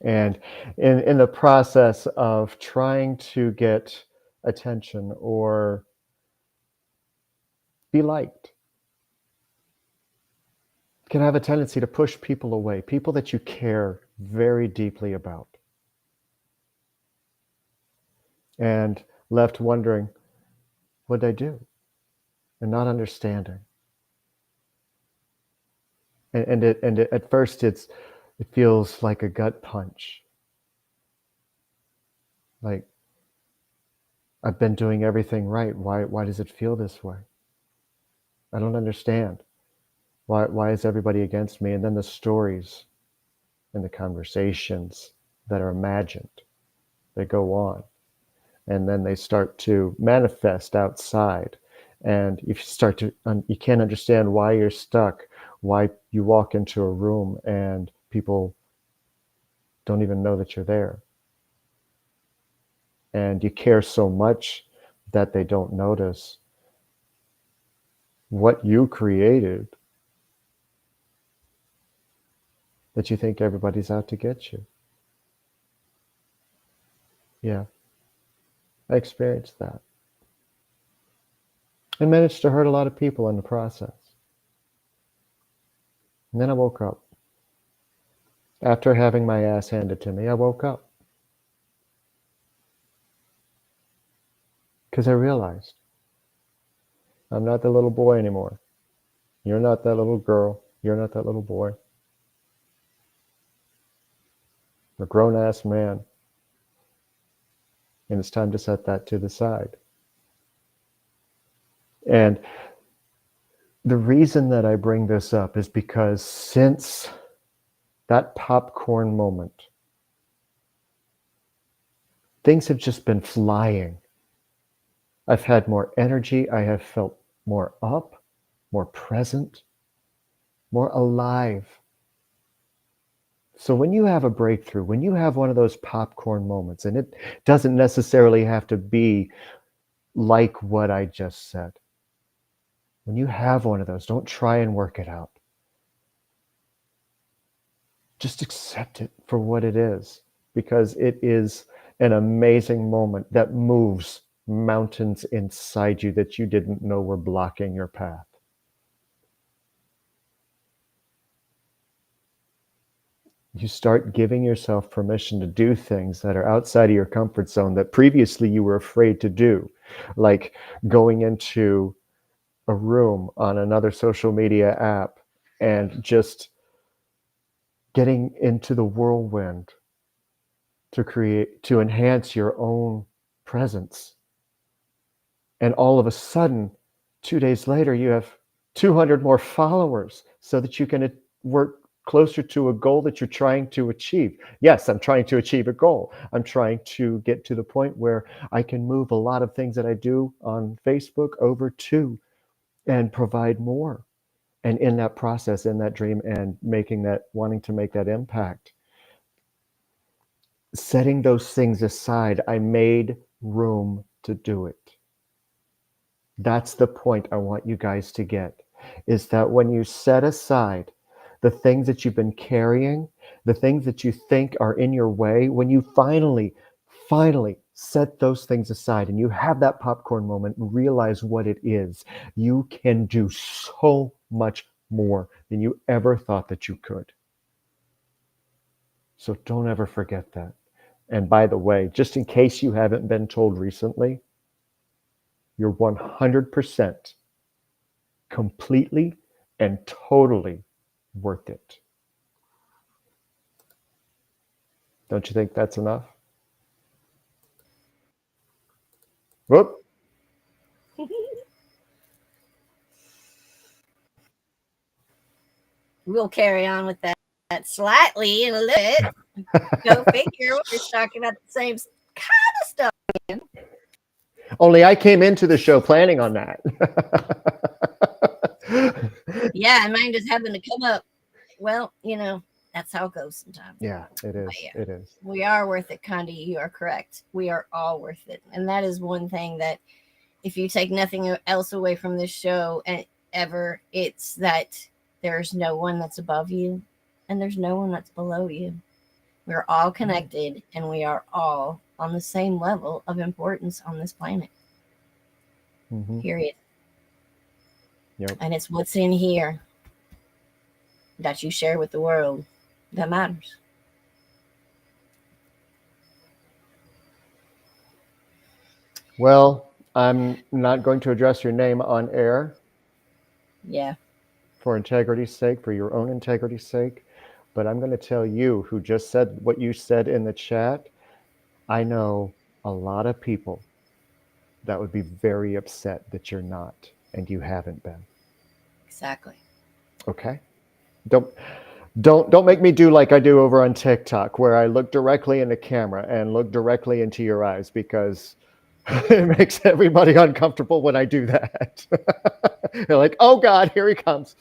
And in the process of trying to get attention or be liked, can have a tendency to push people away, people that you care very deeply about. And left wondering, what did I do? And not understanding. And at first it feels like a gut punch. Like, I've been doing everything right. Why does it feel this way? I don't understand. Why is everybody against me? And then the stories and the conversations that are imagined, they go on. And then they start to manifest outside. And you can't understand why you're stuck, why you walk into a room and people don't even know that you're there. And you care so much that they don't notice what you created, that you think everybody's out to get you. Yeah, I experienced that. I managed to hurt a lot of people in the process. And then I woke up. After having my ass handed to me, I woke up. Because I realized I'm not the little boy anymore. You're not that little girl. You're not that little boy. I'm a grown-ass man. And it's time to set that to the side. And the reason that I bring this up is because since that popcorn moment, things have just been flying. I've had more energy. I have felt more up, more present, more alive. So when you have a breakthrough, when you have one of those popcorn moments, and it doesn't necessarily have to be like what I just said. When you have one of those, don't try and work it out. Just accept it for what it is, because it is an amazing moment that moves mountains inside you that you didn't know were blocking your path. You start giving yourself permission to do things that are outside of your comfort zone that previously you were afraid to do, like going into a room on another social media app and just getting into the whirlwind to enhance your own presence. And all of a sudden, 2 days later, you have 200 more followers so that you can work closer to a goal that you're trying to achieve. Yes, I'm trying to achieve a goal. I'm trying to get to the point where I can move a lot of things that I do on Facebook over to and provide more. And in that process, in that dream, and wanting to make that impact, setting those things aside, I made room to do it. That's the point I want you guys to get, is that when you set aside the things that you've been carrying, the things that you think are in your way, when you finally set those things aside and you have that popcorn moment and realize what it is, you can do so much more than you ever thought that you could. So don't ever forget that. And by the way, just in case you haven't been told recently, you're 100% completely and totally worth it. Don't you think that's enough? Whoop. We'll carry on with that slightly in a little bit. Go figure. We're talking about the same kind of stuff again. Only I came into the show planning on that. Yeah, and mine just happened to come up. Well, that's how it goes sometimes. Yeah, it is. Yeah. It is. We are worth it, Condi. You are correct. We are all worth it. And that is one thing that if you take nothing else away from this show and ever, it's that there's no one that's above you and there's no one that's below you. We're all connected and we are all on the same level of importance on this planet. Mm-hmm. Period. Yep. And it's what's in here that you share with the world that matters. Well, I'm not going to address your name on air. Yeah. For integrity's sake, for your own integrity's sake. But I'm going to tell you, who just said what you said in the chat, I know a lot of people that would be very upset that you're not, and you haven't been. Exactly. Okay? Don't make me do like I do over on TikTok, where I look directly in the camera and look directly into your eyes, because it makes everybody uncomfortable when I do that. They're like, oh God, here he comes.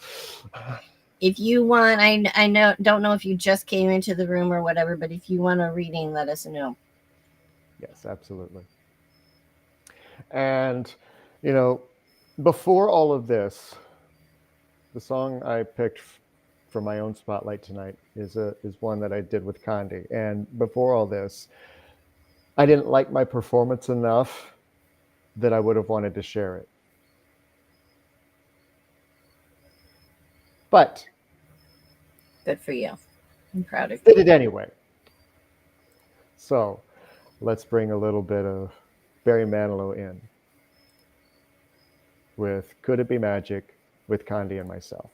If you want, don't know if you just came into the room or whatever, but if you want a reading, let us know. Yes, absolutely. And, before all of this, the song I picked for my own spotlight tonight is one that I did with Condi. And before all this, I didn't like my performance enough that I would have wanted to share it. But good for you. I'm proud of you. Did it anyway. So let's bring a little bit of Barry Manilow in with Could It Be Magic with Condi and myself.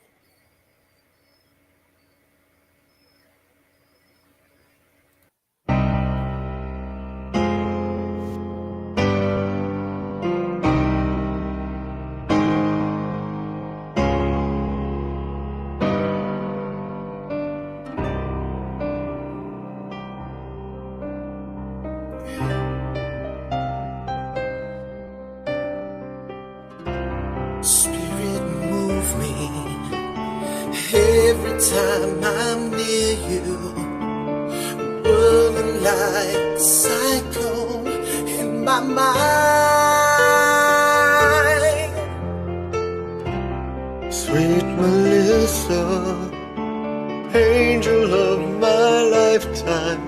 Spirit, move me every time I'm near you. Whirling like a cyclone in my mind. Sweet Melissa, angel of my lifetime,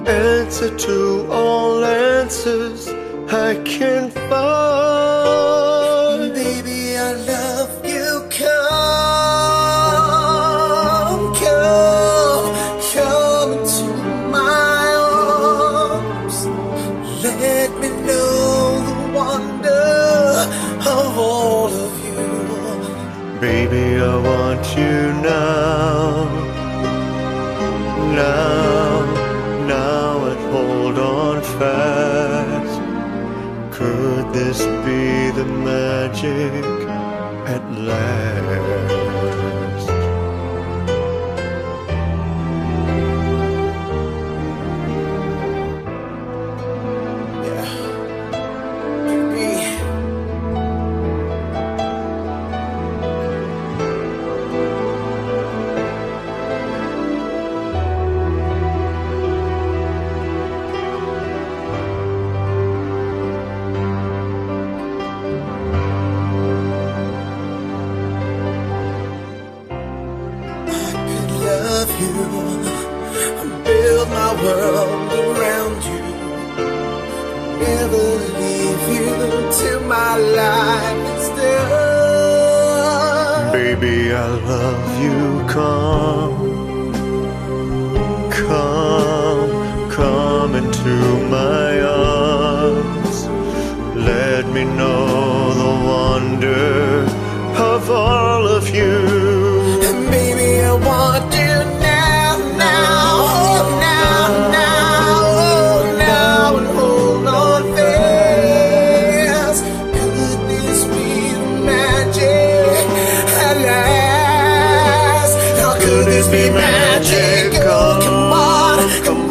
answer to all answers I can find. Baby, I love you. Come into my arms. Let me know the wonder of all of you. Baby, I want you now, and hold on fast. Could this be the magic at last. Love you, build my world around you, never leave you till my life is done. Baby, I love you. Come into my arms. Let me know the wonder of all of you. And baby, I want you now, oh, now, and hold on fast. Could this be the magic at last? How could this be magic? Oh, come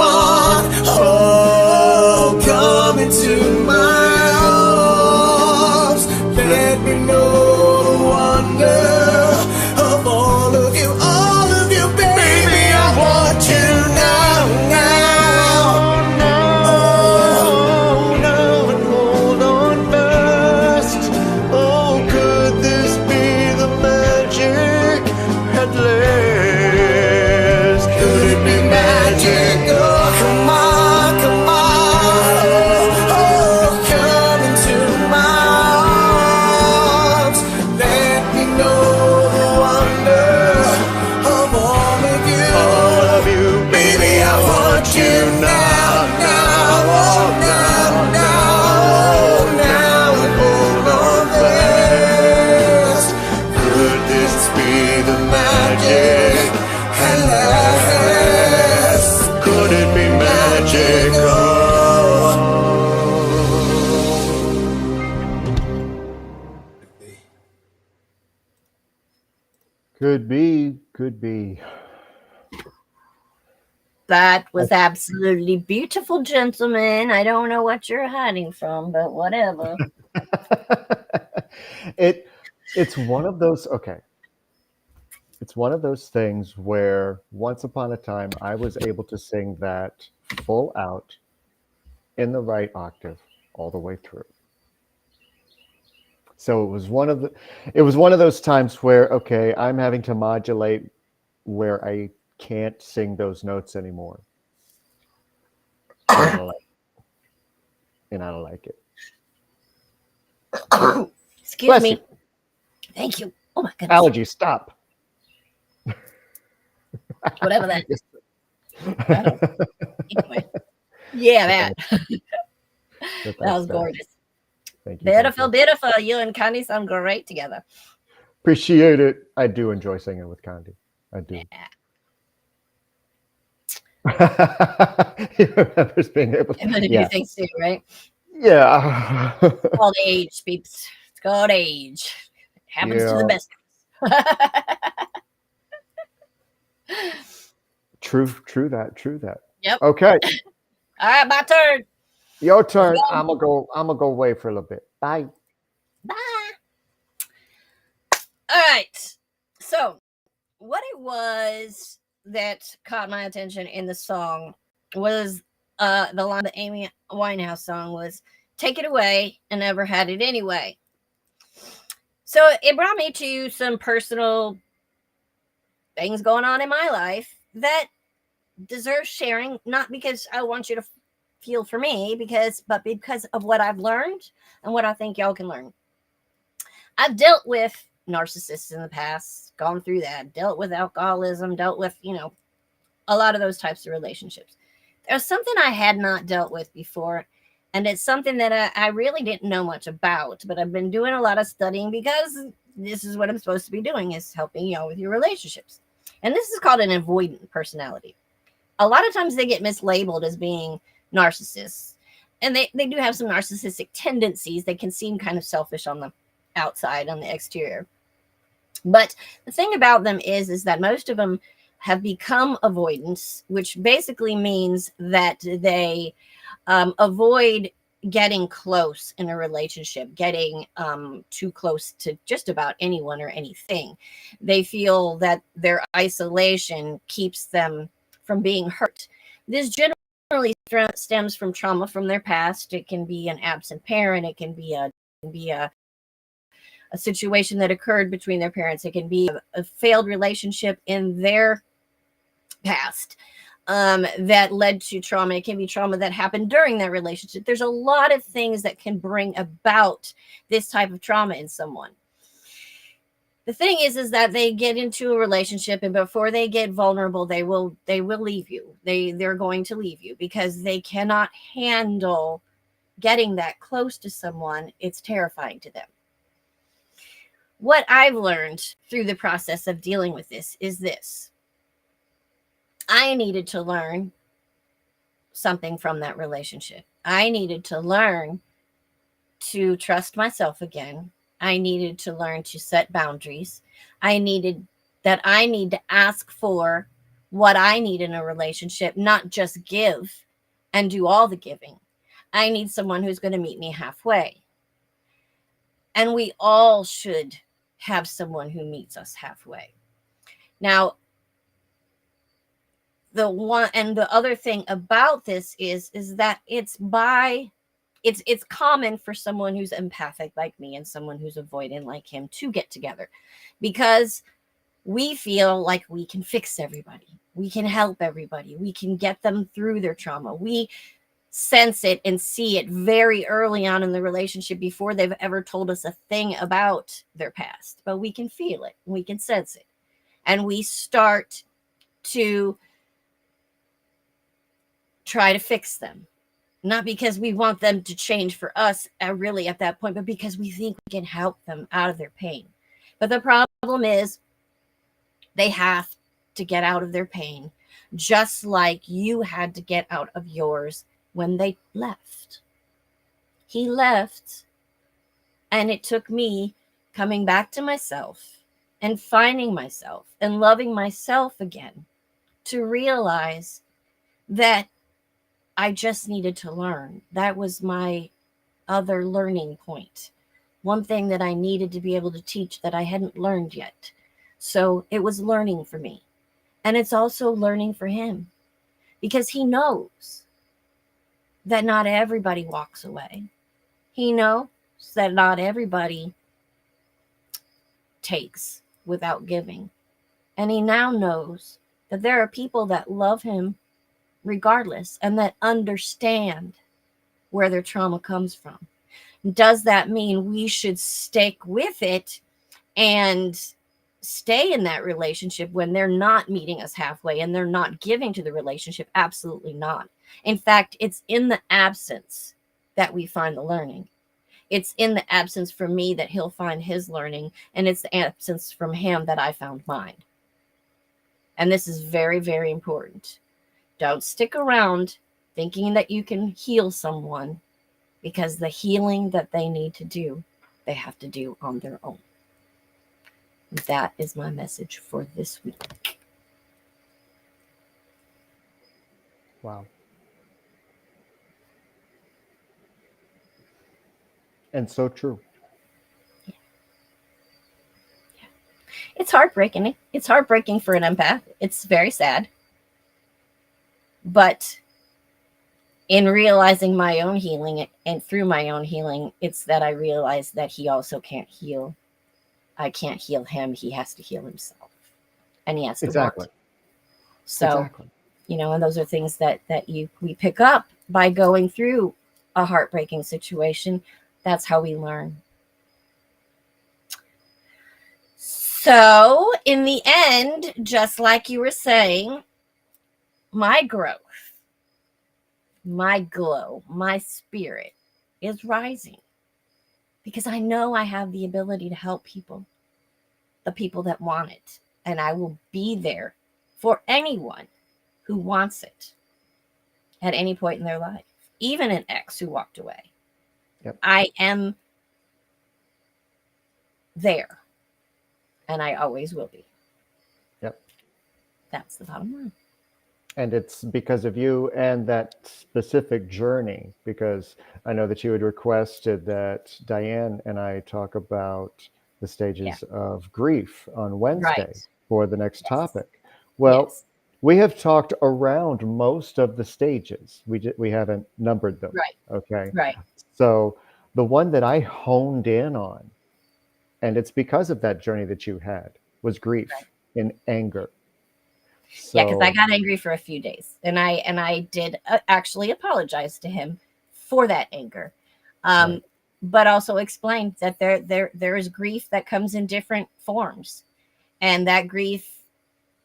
on, oh, come into my arms. Let me know the wonder of all of you, baby. I want you now, and hold on fast. Oh, could this be the magic at last? Could it be magic? Oh, come on, oh, come into my arms. Let me know the wonder of all of you, baby. I want you now, oh, now, and hold on fast. Could this be the magic at last? Could it be magic? Oh. Could be, could be. That was absolutely beautiful, gentlemen. I don't know what you're hiding from, but whatever. It's one of those, okay. It's one of those things where once upon a time I was able to sing that full out in the right octave all the way through. So it was one of those times where, okay, I'm having to modulate where I can't sing those notes anymore. And I don't like it. Excuse Bless me. you. Thank you. Oh my goodness. Allergy, stop. Whatever that is. Anyway. Yeah, that. That was gorgeous. Thank you. Beautiful. You and Candy sound great together. Appreciate it. I do enjoy singing with Candy. I do. Yeah. He remembers being able to. And then Yeah. do things too, right? Yeah. It's called age, peeps. It's called age. It happens to the best of us. True that. Yep. Okay. All right, my turn. Your turn. I'm gonna go away for a little bit. Bye. Bye. All right. So, what it was that caught my attention in the song was the line the Amy Winehouse song was "Take it away, I never had it anyway." So it brought me to some personal things going on in my life that deserve sharing, not because I want you to feel for me, but because of what I've learned and what I think y'all can learn. I've dealt with narcissists in the past, gone through that, dealt with alcoholism, dealt with, a lot of those types of relationships. There's something I had not dealt with before, and it's something that I really didn't know much about, but I've been doing a lot of studying because this is what I'm supposed to be doing, is helping y'all with your relationships. And this is called an avoidant personality. A lot of times they get mislabeled as being narcissists, and they do have some narcissistic tendencies. They can seem kind of selfish on the outside, on the exterior. But the thing about them is that most of them have become avoidance, which basically means that they avoid getting close in a relationship, getting too close to just about anyone or anything. They feel that their isolation keeps them from being hurt. This generally stems from trauma from their past. It can be an absent parent. It can be a situation that occurred between their parents. It can be a failed relationship in their past that led to trauma. It can be trauma that happened during that relationship. There's a lot of things that can bring about this type of trauma in someone. The thing is that they get into a relationship, and before they get vulnerable, they will leave you. They're going to leave you because they cannot handle getting that close to someone. It's terrifying to them. What I've learned through the process of dealing with this is this. I needed to learn something from that relationship. I needed to learn to trust myself again. I needed to learn to set boundaries. I need to ask for what I need in a relationship, not just give and do all the giving. I need someone who's going to meet me halfway. And we all should have someone who meets us halfway. Now, the other thing about this is that it's common for someone who's empathic like me and someone who's avoidant like him to get together, because we feel like we can fix everybody. We can help everybody. We can get them through their trauma. We sense it and see it very early on in the relationship before they've ever told us a thing about their past. But we can feel it. We can sense it. And we start to try to fix them. Not because we want them to change for us really at that point, but because we think we can help them out of their pain. But the problem is they have to get out of their pain, just like you had to get out of yours when they left. He left, and it took me coming back to myself and finding myself and loving myself again to realize that I just needed to learn. That was my other learning point. One thing that I needed to be able to teach that I hadn't learned yet. So it was learning for me. And it's also learning for him, because he knows that not everybody walks away. He knows that not everybody takes without giving. And he now knows that there are people that love him regardless and that understand where their trauma comes from. Does that mean we should stick with it and stay in that relationship when they're not meeting us halfway and they're not giving to the relationship? Absolutely not. In fact, it's in the absence that we find the learning. It's in the absence from me that he'll find his learning, and it's the absence from him that I found mine. And this is very, very important. Don't stick around thinking that you can heal someone, because the healing that they need to do, they have to do on their own. That is my message for this week. Wow. And so true. It's heartbreaking. It's heartbreaking for an empath. It's very sad. But in realizing my own healing and through my own healing, it's that I realize that he also can't heal. I can't heal him. He has to heal himself. And he has to Exactly. want. So, Exactly. and those are things that we pick up by going through a heartbreaking situation. That's how we learn. So, in the end, just like you were saying, my growth, my glow, my spirit is rising, because I know I have the ability to help people, the people that want it. And I will be there for anyone who wants it at any point in their life, even an ex who walked away. Yep. I am there, and I always will be. Yep. That's the bottom line. And it's because of you and that specific journey, because I know that you had requested that Diane and I talk about the stages of grief on Wednesday Right. for the next Yes. topic. Well, Yes. we have talked around most of the stages. We haven't numbered them. Right. Okay. Right. So the one that I honed in on, and it's because of that journey that you had, was grief and anger. Yeah, because I So got angry for a few days, and I did actually apologize to him for that anger, Right. but also explained that there is grief that comes in different forms, and that grief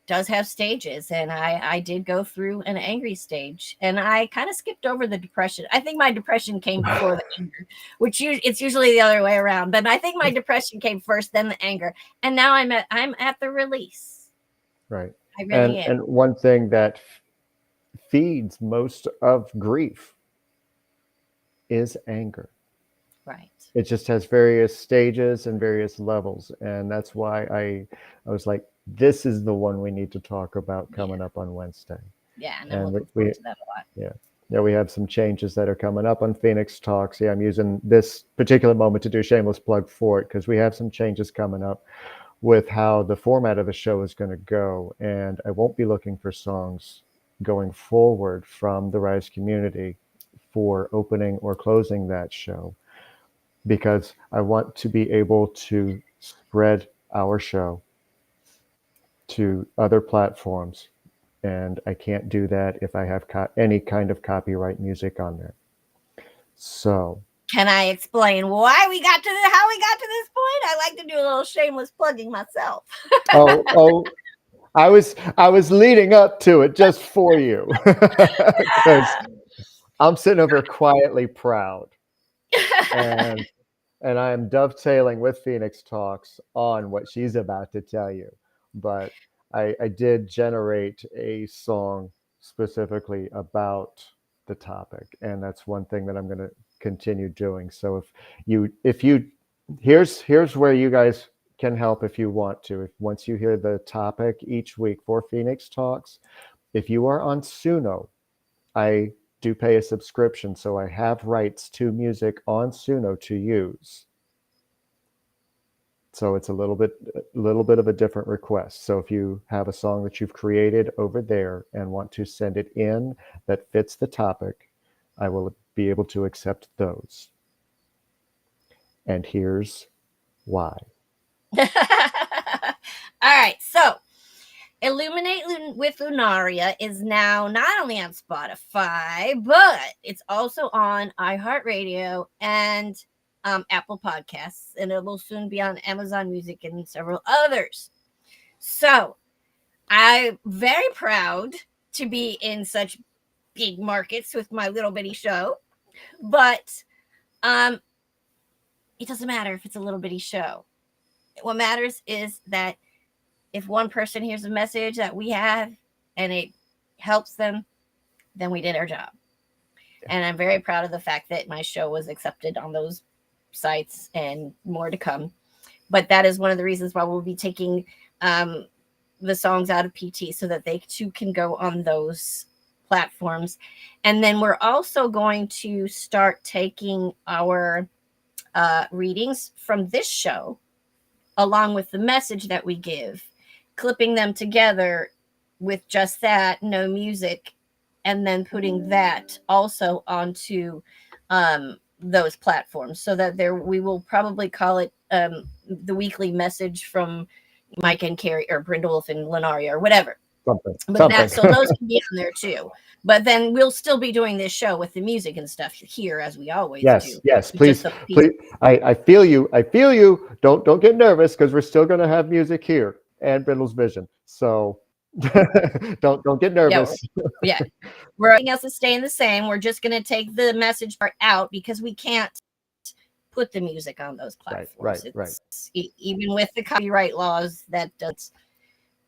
does have stages. And I did go through an angry stage, and I kind of skipped over the depression. I think my depression came before the anger, which it's usually the other way around. But I think my depression came first, then the anger, and now I'm at the release. Right. I really am. And one thing that feeds most of grief is anger. Right. It just has various stages and various levels, and that's why I was like, this is the one we need to talk about coming up on Wednesday. Yeah, and I'm And looking forward to that a lot. yeah, we have some changes that are coming up on Phoenix Talks. Yeah, I'm using this particular moment to do a shameless plug for it, because we have some changes coming up with how the format of the show is going to go. And I won't be looking for songs going forward from the Rise community for opening or closing that show, because I want to be able to spread our show to other platforms. And I can't do that if I have any kind of copyright music on there. So Can I explain how we got to this point? I like to do a little shameless plugging myself. oh, I was leading up to it just for you, because I'm sitting over quietly proud, and I am dovetailing with Phoenix Talks on what she's about to tell you. But I did generate a song specifically about the topic, and that's one thing that I'm going to continue doing. So if you here's where you guys can help if you want to. If once you hear the topic each week for Phoenix Talks, if you are on Suno, I do pay a subscription, so I have rights to music on Suno to use. So it's a little bit of a different request. So if you have a song that you've created over there and want to send it in that fits the topic, I will be able to accept those. And here's why. All right, so Illuminate with Lunaria is now not only on Spotify, but it's also on iHeartRadio and Apple Podcasts, and it will soon be on Amazon Music and several others. So I'm very proud to be in such big markets with my little bitty show, but it doesn't matter if it's a little bitty show. What matters is that if one person hears a message that we have and it helps them, then we did our job. And I'm very proud of the fact that my show was accepted on those sites, and more to come. But that is one of the reasons why we'll be taking the songs out of PT, so that they too can go on those platforms. And then we're also going to start taking our readings from this show, along with the message that we give, clipping them together with just that, no music, and then putting that also onto those platforms, so that we will probably call it the weekly message from Mike and Karrie, or BrindleWolf and Lunaria, or whatever. Something. So those can be on there too. But then we'll still be doing this show with the music and stuff here, as we always do. Yes, please. I feel you. Don't get nervous, because we're still going to have music here and Brindle's Vision. So don't get nervous. Yeah. Everything else is staying the same. We're just going to take the message part out, because we can't put the music on those platforms. Right. Even with the copyright laws, that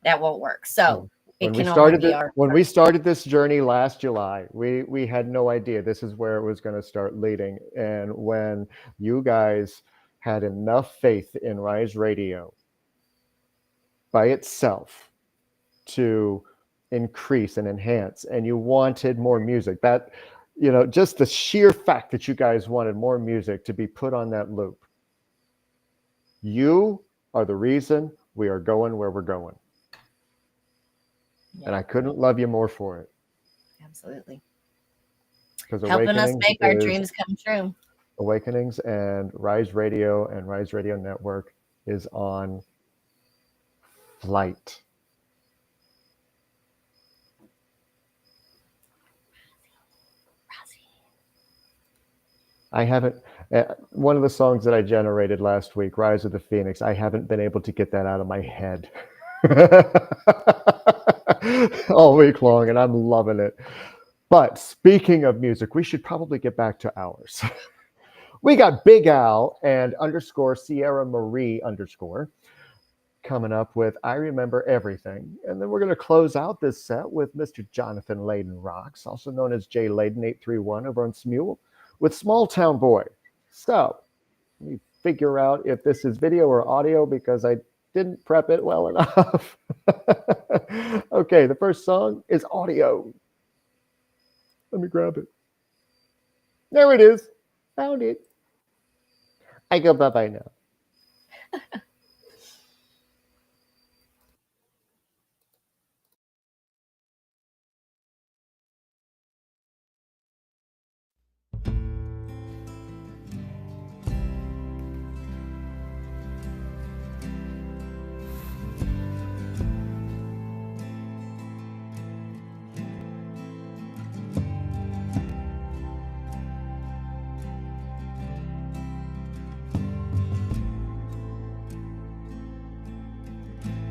won't work. So when we started this journey last July, we had no idea this is where it was going to start leading. And when you guys had enough faith in Rise Radio by itself to increase and enhance, and you wanted more music. That, just the sheer fact that you guys wanted more music to be put on that loop. You are the reason we are going where we're going. Yeah. And I couldn't love you more for it. Absolutely. Because Helping us make our dreams come true. Awakenings and Rise Radio and Rise Radio Network is on flight. I haven't, one of the songs that I generated last week, Rise of the Phoenix, I haven't been able to get that out of my head all week long, and I'm loving it. But speaking of music, we should probably get back to ours. We got Big Al and _Sierra Marie _ coming up with I Remember Everything. And then we're going to close out this set with Mr. Jonathan Layden Rocks, also known as J Layden 831 over on Smule, with Small Town Boy. So let me figure out if this is video or audio because I didn't prep it well enough. Okay, the first song is audio. Let me grab it. There it is. Found it. I go bye-bye now.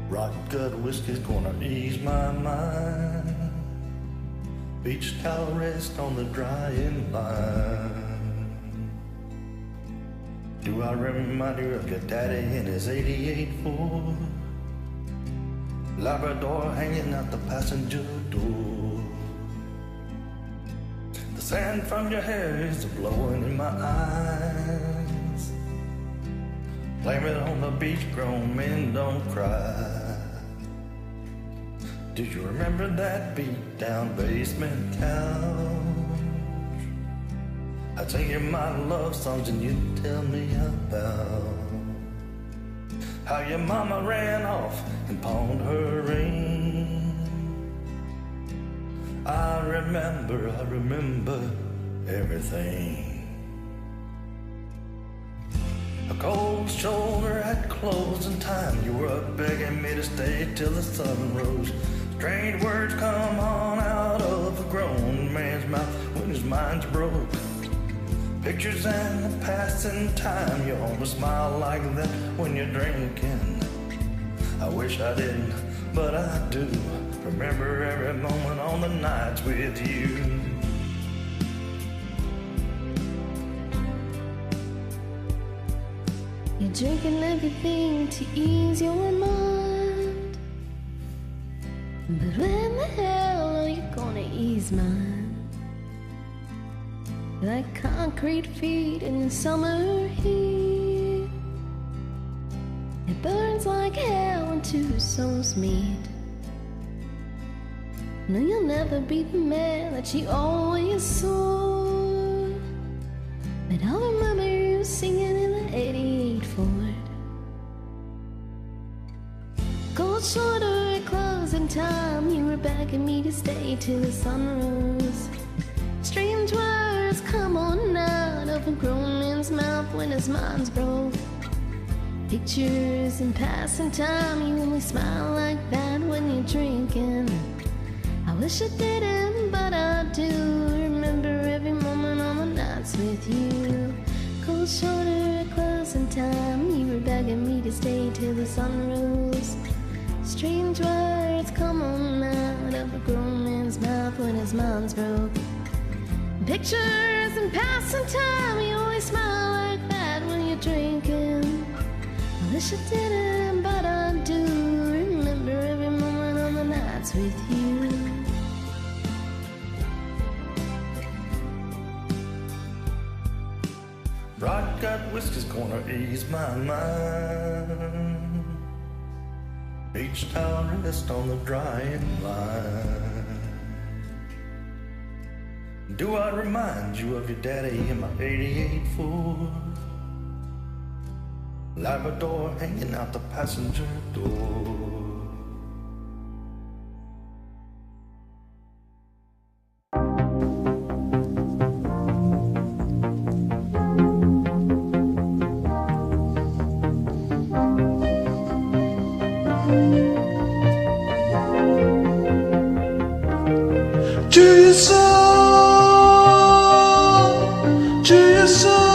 Rock gut whiskey's gonna ease my mind. Beach towel rest on the drying line. Do I remind you of your daddy in his 88 Ford? Labrador hanging out the passenger door. The sand from your hair is blowing in my eyes. Blame it on the beach, grown men don't cry. Do you remember that beat down basement couch? I'd sing you my love songs and you'd tell me about how your mama ran off and pawned her ring. I remember everything. A cold shoulder at closing time. You were up begging me to stay till the sun rose. Strange words come on out of a grown man's mouth when his mind's broke. Pictures and the passing time. You almost smile like that when you're drinking. I wish I didn't, but I do. Remember every moment on the nights with you. You're drinking everything to ease your mind. But when the hell are you gonna ease mine? Like concrete feet in the summer heat. It burns like hell when two souls meet. No, you'll never be the man that you always saw. But I'll remember you singing in the 88 Ford. Cold shoulder at closing time. You were begging me to stay till the sun rose. Strange words come on out of a grown man's mouth when his mind's broke. Pictures and passing time. You only smile like that when you're drinking. I wish I didn't, but I do. Remember every moment on the nights with you. Cold shoulder at closing time. You were begging me to stay till the sun rose. Strange words come on out of a grown man's mouth when his mind's broke. Pictures and passing time. You always smile like that when you're drinking. I wish I didn't, but I do. Remember every moment on the nights with you. Rock gut whiskey's gonna ease my mind. Beach towel rest on the drying line. Do I remind you of your daddy in my 88 Ford? Labrador hanging out the passenger door. To your soul, to your soul.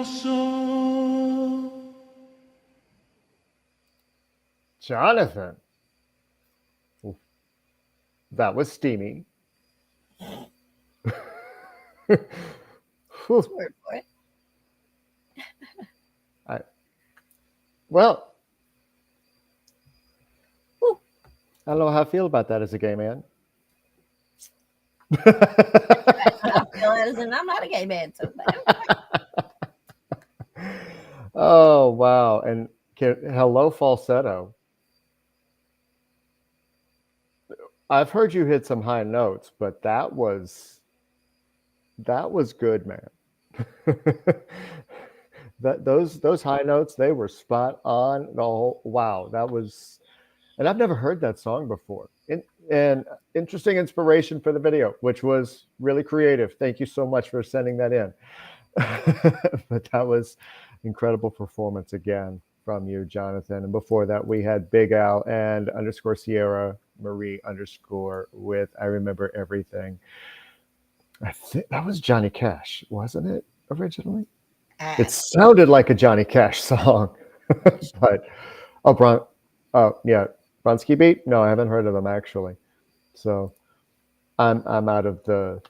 chanson. Jonathan. Oof. That was steamy. Whew. Word for it. Well, Whew. I don't know how I feel about that as a gay man. I feel that as in I'm not a gay man, so Oh, wow. And hello, falsetto. I've heard you hit some high notes, but that was good, man. Those high notes, they were spot on. The whole, wow, that was, and I've never heard that song before. And interesting inspiration for the video, which was really creative. Thank you so much for sending that in. But that was incredible performance again from you, Jonathan. And before that, we had Big Al and _ Sierra Marie _ with I Remember Everything. I think that was Johnny Cash, wasn't it, originally? It sounded like a Johnny Cash song. But yeah, Bronski Beat? No, I haven't heard of them actually. So I'm out of the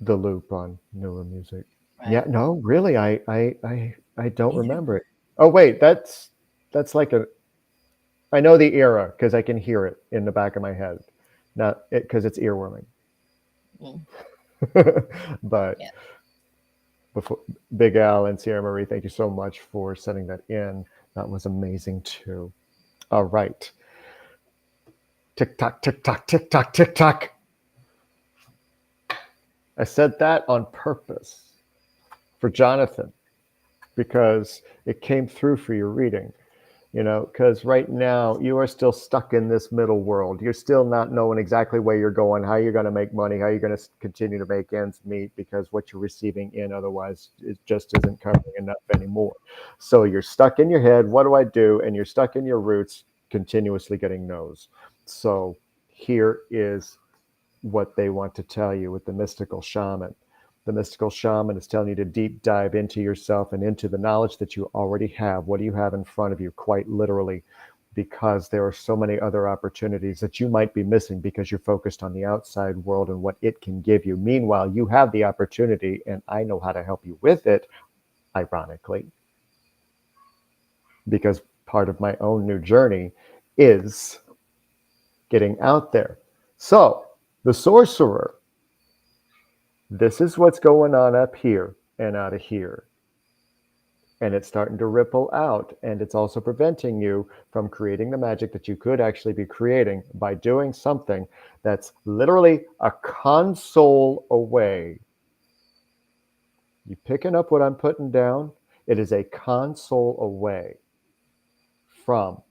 loop on newer music. Right. Yeah, no, really, I don't remember it. Oh wait, that's like I know the era because I can hear it in the back of my head. Not it because it's earworming. Mm. But Yeah. before Big Al and Sierra Marie, thank you so much for sending that in. That was amazing too. All right. Tick tock, tick tock, tick tock, tick tock. I said that on purpose for Jonathan because it came through for your reading. You know, because right now you are still stuck in this middle world. You're still not knowing exactly where you're going, how you're going to make money, how you're going to continue to make ends meet, because what you're receiving in otherwise it just isn't covering enough anymore. So you're stuck in your head. What do I do? And you're stuck in your roots, continuously getting no's. So here is what they want to tell you with the mystical shaman. The mystical shaman is telling you to deep dive into yourself and into the knowledge that you already have. What do you have in front of you, quite literally? Because there are so many other opportunities that you might be missing because you're focused on the outside world and what it can give you. Meanwhile, you have the opportunity, and I know how to help you with it, ironically, because part of my own new journey is getting out there. So, the sorcerer, this is what's going on up here and out of here. And it's starting to ripple out. And it's also preventing you from creating the magic that you could actually be creating by doing something that's literally a console away. You picking up what I'm putting down? It is a console away from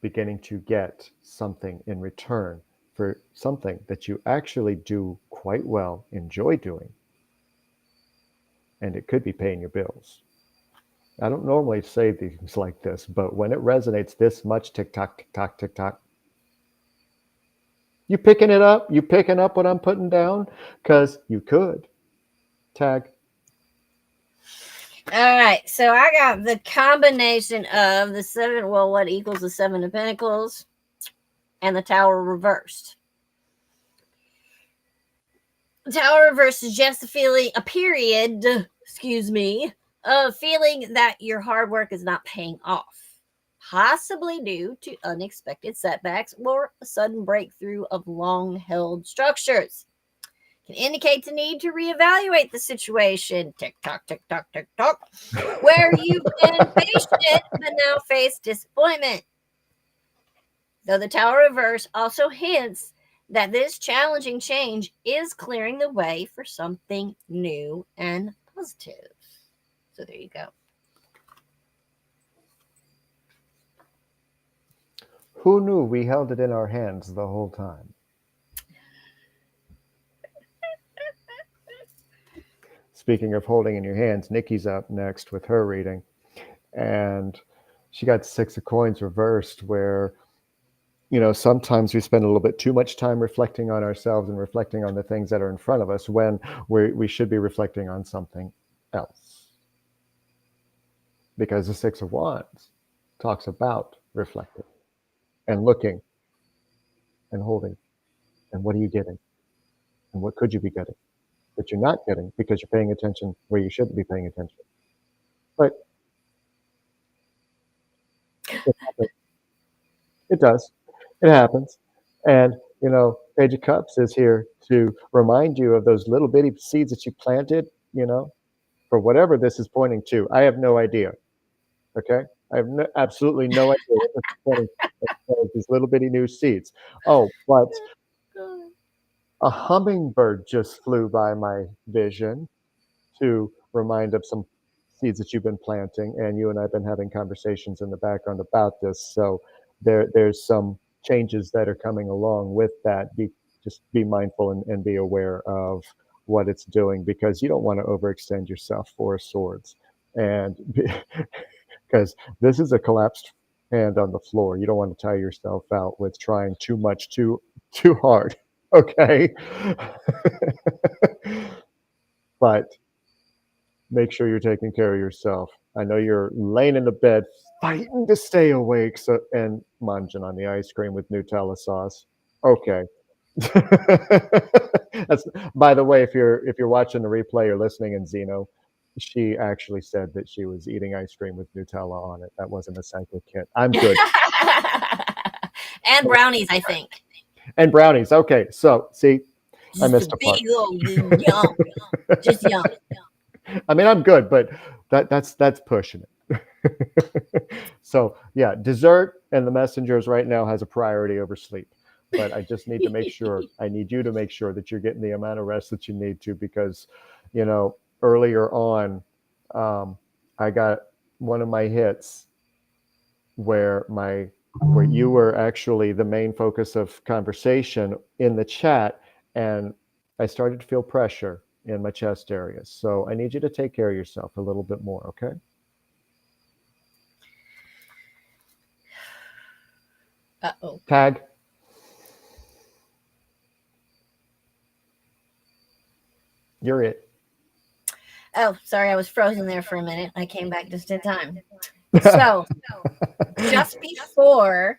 beginning to get something in return for something that you actually do quite well, enjoy doing, and it could be paying your bills. I don't normally say things like this, but when it resonates this much, tick tock, tick tock, tick tock, you picking it up? You picking up what I'm putting down? Because you could. Tag. All right, so I got the combination of the seven. Well, what equals the Seven of Pentacles and the Tower reversed. The Tower reversed is just a period, of feeling that your hard work is not paying off, possibly due to unexpected setbacks or a sudden breakthrough of long-held structures. Can indicate the need to reevaluate the situation. Tick tock, tick tock, tick tock. Where you've been patient but now face disappointment. Though the Tower reverse also hints that this challenging change is clearing the way for something new and positive. So there you go. Who knew we held it in our hands the whole time? Speaking of holding in your hands, Nikki's up next with her reading. And she got Six of Coins reversed, where, you know, sometimes we spend a little bit too much time reflecting on ourselves and reflecting on the things that are in front of us when we should be reflecting on something else. because the Six of Wands talks about reflecting and looking and holding. And what are you getting? And what could you be getting that you're not getting because you're paying attention where you shouldn't be paying attention? But it happens. It does. It happens. And, Page of Cups is here to remind you of those little bitty seeds that you planted, for whatever this is pointing to. I have no idea. Okay? I have absolutely no idea what this is pointing to. These little bitty new seeds. Oh, but a hummingbird just flew by my vision to remind of some seeds that you've been planting, and you and I have been having conversations in the background about this. So there's some changes that are coming along with that. Just be mindful and be aware of what it's doing, because you don't want to overextend yourself, Four of Swords, and because this is a collapsed hand on the floor. You don't want to tire yourself out with trying too much, too hard. Okay. But make sure you're taking care of yourself. I know you're laying in the bed fighting to stay awake, and munching on the ice cream with Nutella sauce. Okay. That's, by the way, if you're watching the replay or listening in Zeno, she actually said that she was eating ice cream with Nutella on it. That wasn't a psychic hit. I'm good. And brownies, I think. And brownies. Okay, so see, I Just missed a a part. big old yum. Just yum. I mean, I'm good, but that's pushing it. So yeah, dessert and the messengers right now has a priority over sleep. But I just need to make sure. I need you to make sure that you're getting the amount of rest that you need to, because, earlier on, I got one of my hits where you were actually the main focus of conversation in the chat, and I started to feel pressure in my chest area. So I need you to take care of yourself a little bit more, okay? Uh-oh. Tag. You're it. Oh, sorry, I was frozen there for a minute. I came back just in time. So, just before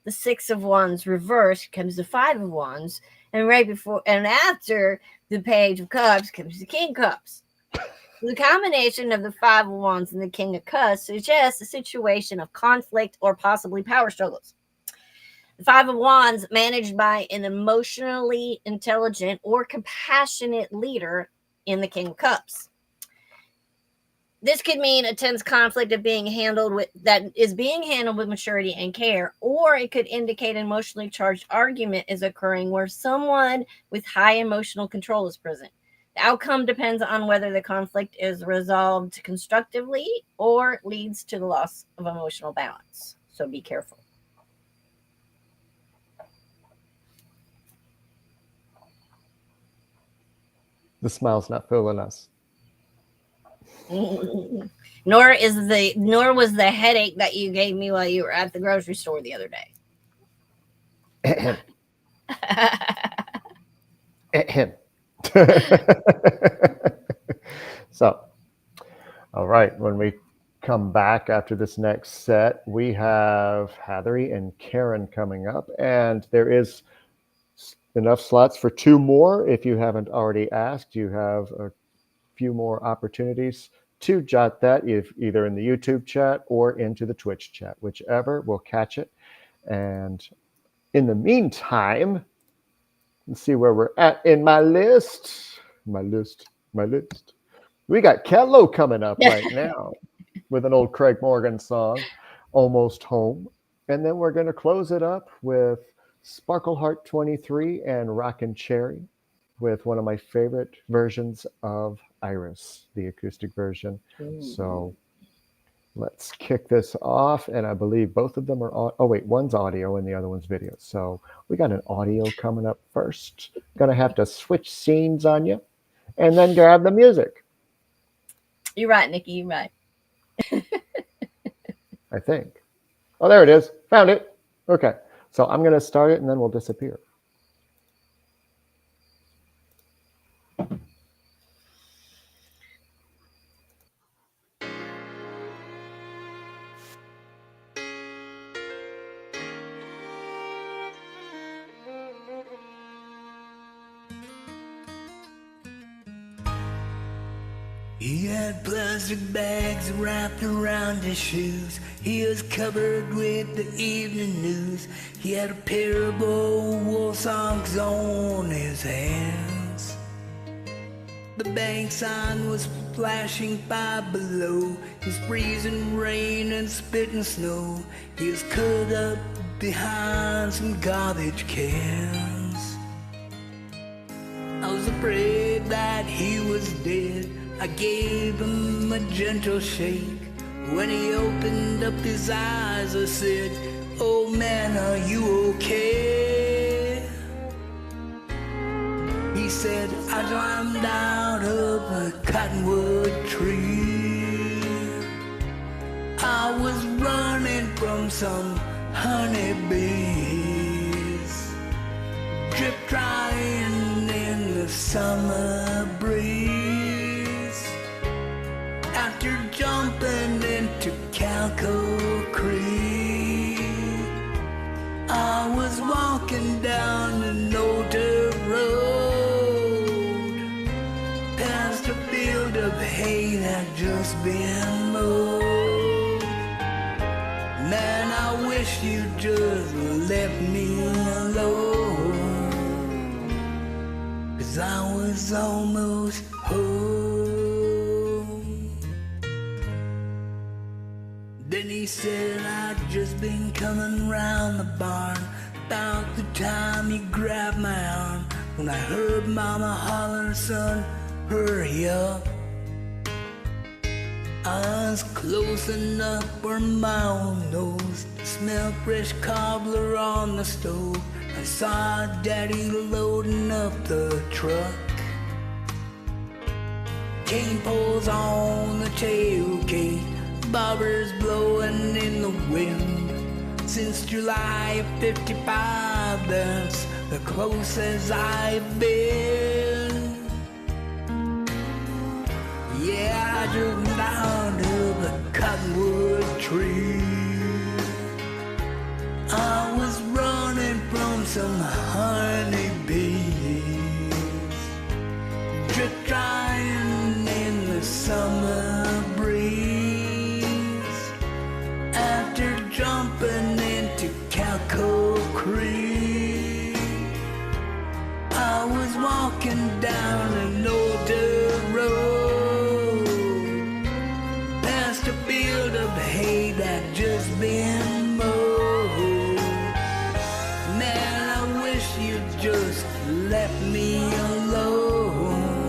the Six of Wands reverse comes the Five of Wands, and right before and after the Page of Cups comes the King of Cups. The combination of the Five of Wands and the King of Cups suggests a situation of conflict or possibly power struggles. The Five of Wands, managed by an emotionally intelligent or compassionate leader in the King of Cups. This could mean a tense conflict of being handled with maturity and care, or it could indicate an emotionally charged argument is occurring where someone with high emotional control is present. The outcome depends on whether the conflict is resolved constructively or leads to the loss of emotional balance. So be careful. The smile's not fooling us. Nor was the headache that you gave me while you were at the grocery store the other day. So, all right, when we come back after this next set, we have Hattery and Karen coming up, and there is enough slots for two more. If you haven't already asked, you have a few more opportunities to jot that, either in the YouTube chat or into the Twitch chat, whichever will catch it. And in the meantime, let's see where we're at in my list. My list. We got Kello coming up right now with an old Craig Morgan song, Almost Home. And then we're going to close it up with Sparkle Heart 23 and Rockin' Cherry, with one of my favorite versions of Iris, the acoustic version. So let's kick this off. And I believe both of them are one's audio and the other one's video. So we got an audio coming up first. Gonna have to switch scenes on you and then grab the music. You're right, Nikki. You're right. I think. Oh, there it is. Found it. Okay. So I'm gonna start it and then we'll disappear. He had plastic bags wrapped around his shoes. He was covered with the evening news. He had a pair of old wolf socks on his hands. The bank sign was flashing by below. He was freezing rain and spitting snow. He was cut up behind some garbage cans. I was afraid that he was dead. I gave him a gentle shake. When he opened up his eyes, I said, "Oh man, are you okay?" He said, "I climbed out of a cottonwood tree. I was running from some honeybees, drip drying in the summer breeze. After jumping into Calco Creek, I was walking down an older road, past a field of hay that just been mowed. Man, I wish you just left me alone, 'cause I was almost home." Then he said, "I'd just been coming round the barn about the time he grabbed my arm, when I heard Mama holler, 'Son, hurry up.' I was close enough for my own nose to smell fresh cobbler on the stove. I saw Daddy loading up the truck, chain poles on the tailgate, bobbers blowing in the wind. Since July of '55, that's the closest I've been. Yeah, I jumped out of a cottonwood tree. I was running from some honeybees, drip drying in the summer breeze. After jumping into Calco Creek, I was walking down an older road, past a field of hay that just been mowed. Man, I wish you'd just left me alone.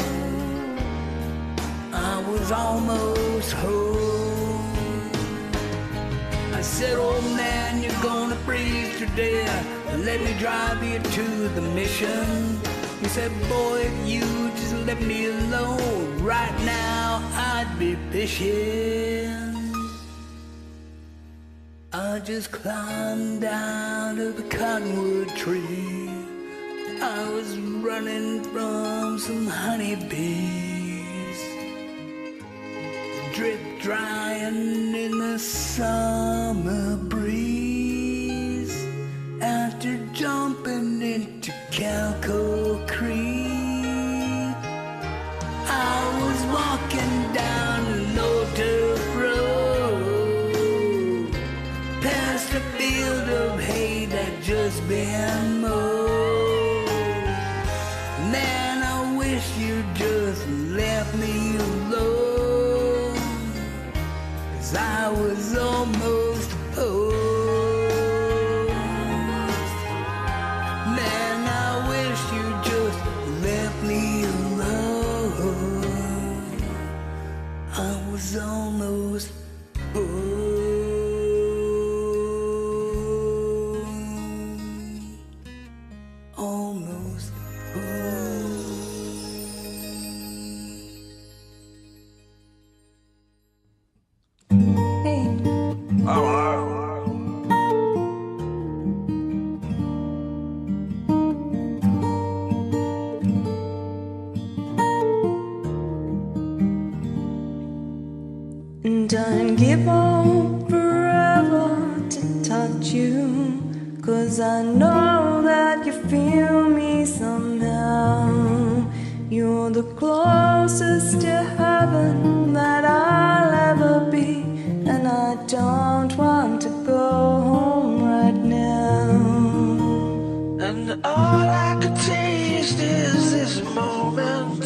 I was almost home. I said, "Old man, you're gonna freeze to death. Let me drive you to the mission." He said, "Boy, if you just let me alone, right now I'd be fishing." I just climbed out of a cottonwood tree. I was running from some honeybees, drip drying in the summer breeze. After jumping into Calco Creek, I was walking down an older road, past a field of hay that just been mowed. Man, I wish you just left me alone, 'cause I was almost home. Man, I wish you just left me alone. I was almost home. Almost home. Don't give up forever to touch you, 'cause I know that you feel me somehow. You're the closest to heaven heaven that I'll ever be, and I don't want to go home right now. And all I could taste is this moment,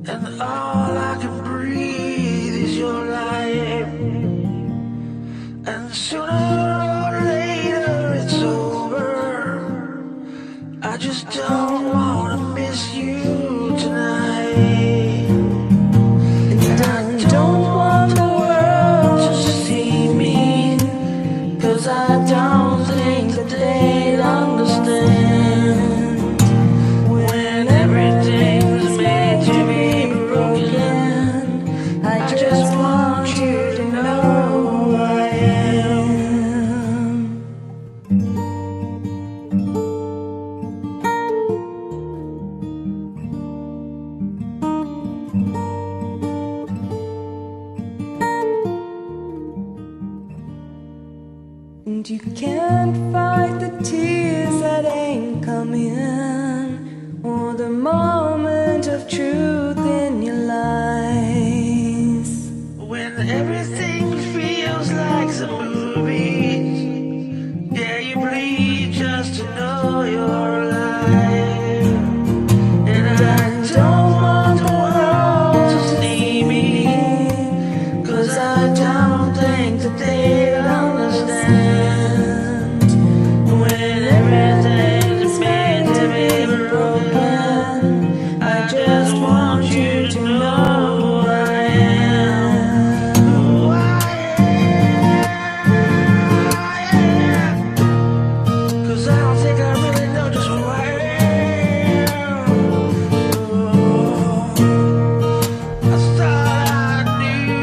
and all I can breathe is your light. And sooner or later it's over. I just don't wanna miss you tonight. And I don't want the world to see me, 'cause I don't think that they'd understand when everything's made to be broken. I just want you to know who I am. And you can't fight the tears that ain't coming, or the moment of truth in your lies. When everything feels like some movie, yeah, you bleed just to know you're alive. And I don't want the world to see me, 'cause I don't think that they'd understand when everything's meant to be broken. I just want you to know who I am. Who I am. 'Cause I don't think I really know just who I am. I thought I knew you,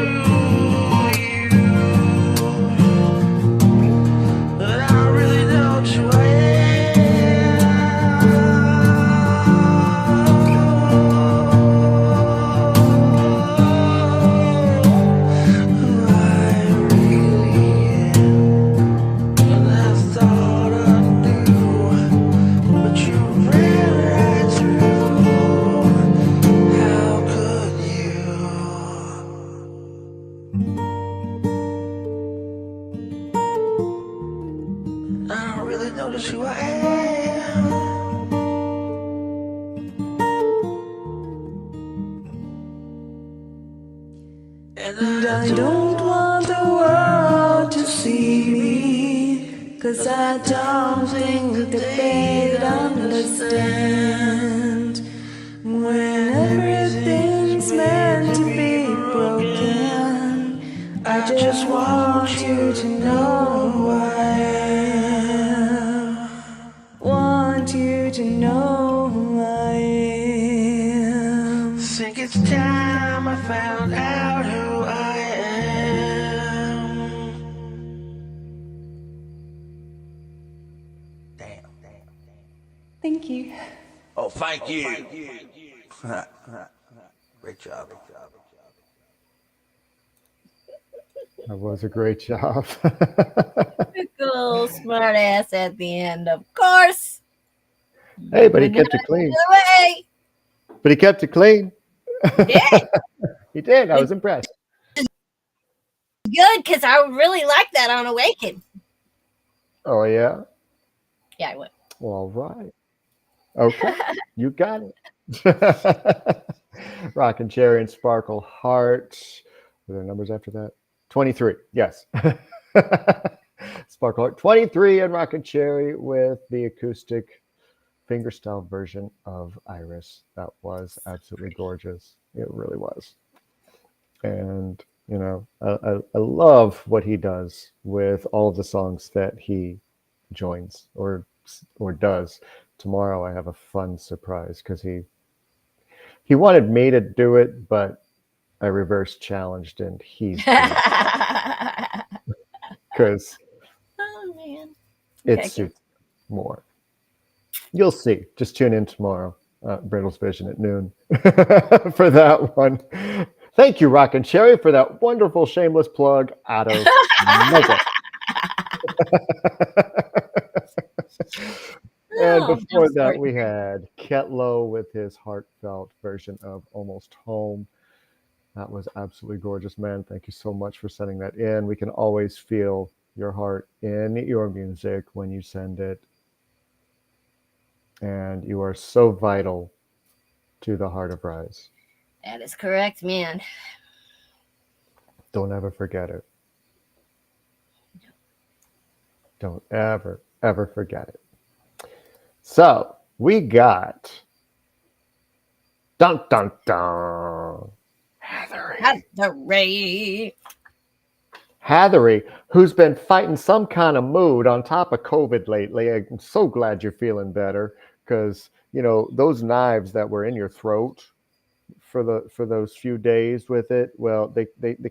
but I don't really know just who I am. Who I really am. And I thought I knew, but you ran right through. How could you? I don't really notice who I am. And I don't want the world to see me, 'cause I don't think that they'd understand when everything's meant to be broken. I just want you to know who I am. Want you to know who I am. Think it's time I found out who I am. Damn. Thank you. Oh, thank you. Great job. That was a great job. Cool, smart ass at the end, of course. Hey, but he kept it clean. Away. But he kept it clean. Yeah. He did. I was impressed. Good, because I really like that on Awaken. Oh, yeah? Yeah, I would. All right. Okay. You got it. Rockin' Cherry and Sparkle Heart. Were there numbers after that? 23. Yes. Sparkle Heart 23 and Rockin' Cherry with the acoustic fingerstyle version of Iris. That was absolutely gorgeous. It really was. And, you know, I love what he does with all of the songs that he joins or does. Tomorrow I have a fun surprise because he wanted me to do it, but I reverse challenged and he's because Oh, man. it Okay, suits more. You'll see. Just tune in tomorrow, Brindle's Vision at noon for that one. Thank you, Rockin' Cherry, for that wonderful shameless plug out of Mega. And Oh, before I'm that, sorry. we had Ketlow with his heartfelt version of Almost Home. That was absolutely gorgeous, man. Thank you so much for sending that in. We can always feel your heart in your music when you send it. And you are so vital to the Heart of Rise. That is correct, man. Don't ever forget it. Don't ever, ever forget it. So we got dun dun dun Heathery. Heathery, who's been fighting some kind of mood on top of COVID lately. I'm so glad you're feeling better because those knives that were in your throat for those few days with it, well, they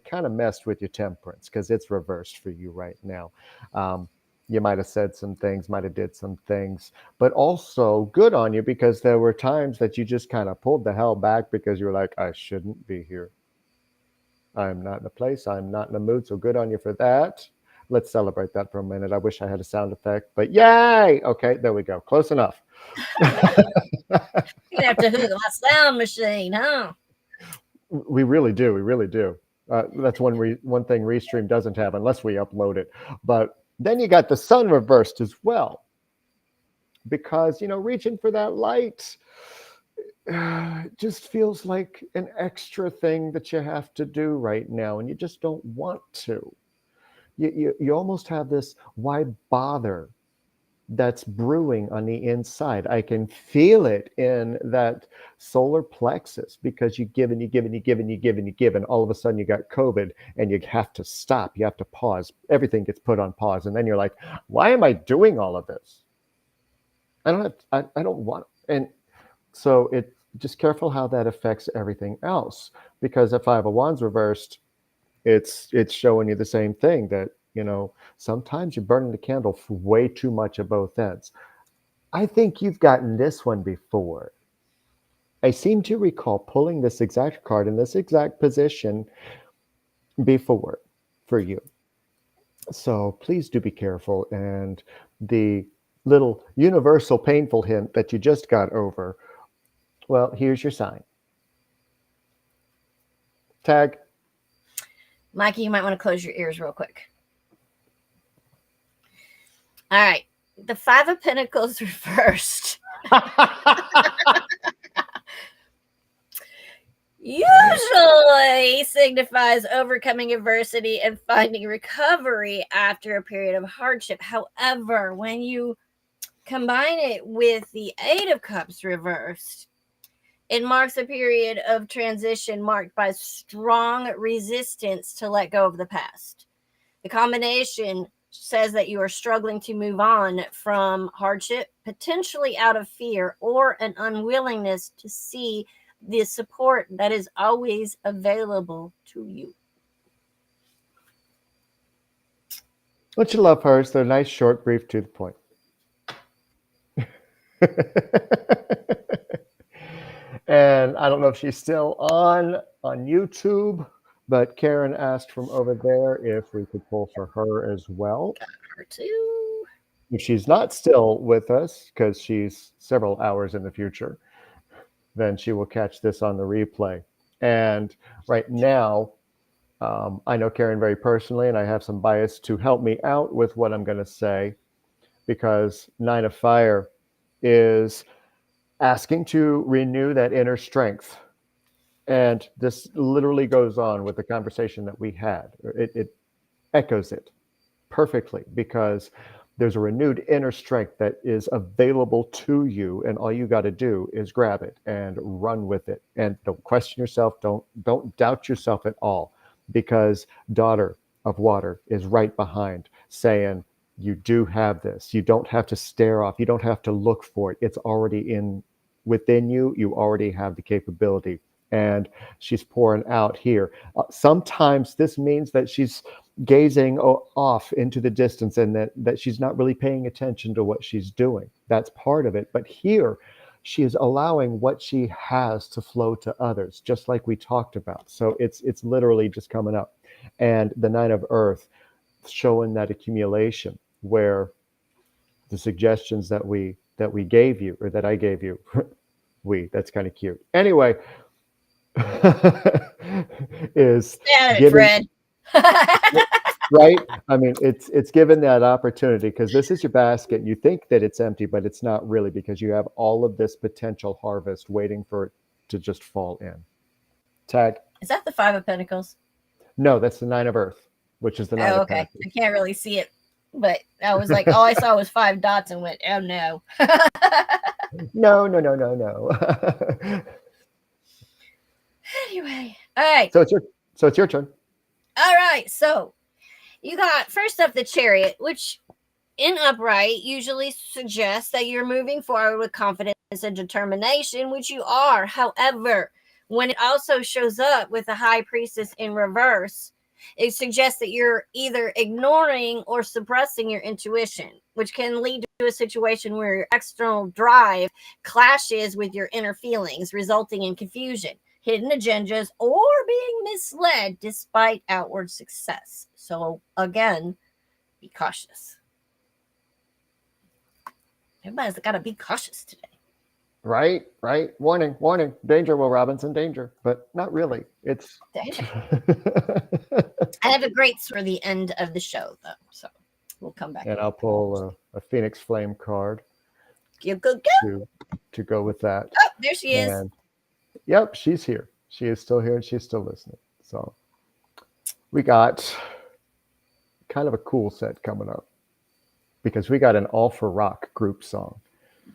kind of messed with your temperance because it's reversed for you right now. You might have said some things, might have did some things, but also good on you because there were times that you just kind of pulled the hell back because you were like, I shouldn't be here. I'm not in a place, I'm not in a mood, so good on you for that. Let's celebrate that for a minute. I wish I had a sound effect, but yay! Okay, there we go. Close enough. You'd have to hook my sound machine, huh? We really do. We really do. That's one thing Restream doesn't have unless we upload it. But then you got the sun reversed as well. Because, reaching for that light just feels like an extra thing that you have to do right now. And you just don't want to. You almost have this, why bother? That's brewing on the inside. I can feel it in that solar plexus because you give and you give and you give and you give and you give, and all of a sudden you got COVID and you have to stop. You have to pause. Everything gets put on pause, and then you're like, "Why am I doing all of this? I don't have. I don't want." And so it just careful how that affects everything else, because if Five of Wands reversed, it's showing you the same thing that. Sometimes you're burning the candle for way too much at both ends. I think you've gotten this one before. I seem to recall pulling this exact card in this exact position before for you. So please do be careful. And the little universal painful hint that you just got over, well, here's your sign. Tag. Mikey, you might want to close your ears real quick. All right. The Five of Pentacles reversed. Usually signifies overcoming adversity and finding recovery after a period of hardship. However, when you combine it with the Eight of Cups reversed, it marks a period of transition marked by strong resistance to let go of the past. The combination says that you are struggling to move on from hardship, potentially out of fear or an unwillingness to see the support that is always available to you. Don't you love hers? They're nice, short, brief, to the point. And I don't know if she's still on YouTube, but Karen asked from over there if we could pull for her as well. Got her too. If she's not still with us, because she's several hours in the future, then she will catch this on the replay. And right now, I know Karen very personally, and I have some bias to help me out with what I'm going to say, because Nine of Fire is asking to renew that inner strength. And this literally goes on with the conversation that we had. It echoes it perfectly, because there's a renewed inner strength that is available to you, and all you got to do is grab it and run with it. And don't question yourself. Don't doubt yourself at all, because Daughter of Water is right behind, saying, you do have this. You don't have to stare off. You don't have to look for it. It's already within you. You already have the capability. And she's pouring out here. Sometimes this means that she's gazing off into the distance, and that she's not really paying attention to what she's doing. That's part of it. But here, she is allowing what she has to flow to others, just like we talked about. So it's literally just coming up. And the Nine of Earth showing that accumulation, where the suggestions that we gave you, or that I gave you, that's kind of cute. Anyway, is Damn it, given, Fred. right? I mean, it's given that opportunity because this is your basket. You think that it's empty, but it's not really because you have all of this potential harvest waiting for it to just fall in. Tag. Is that the Five of Pentacles? No, that's the Nine of Earth, which is the Nine Oh, of okay. Pentacles. I can't really see it, but I was like, all I saw was 5 dots and went, oh no. No. Anyway, all right. So it's your turn. All right. So you got first up the Chariot, which in upright usually suggests that you're moving forward with confidence and determination, which you are. However, when it also shows up with the High Priestess in reverse, it suggests that you're either ignoring or suppressing your intuition, which can lead to a situation where your external drive clashes with your inner feelings, resulting in confusion, hidden agendas, or being misled despite outward success. So again, be cautious. Everybody's got to be cautious today. Right. Warning. Danger, Will Robinson, danger. But not really. It's Danger. I have a great for the end of the show, though. So we'll come back. And I'll pull a Phoenix Flame card Go. to go with that. Oh, there she is. And yep, she's here. She is still here and she's still listening. So we got kind of a cool set coming up because we got an All for Rock group song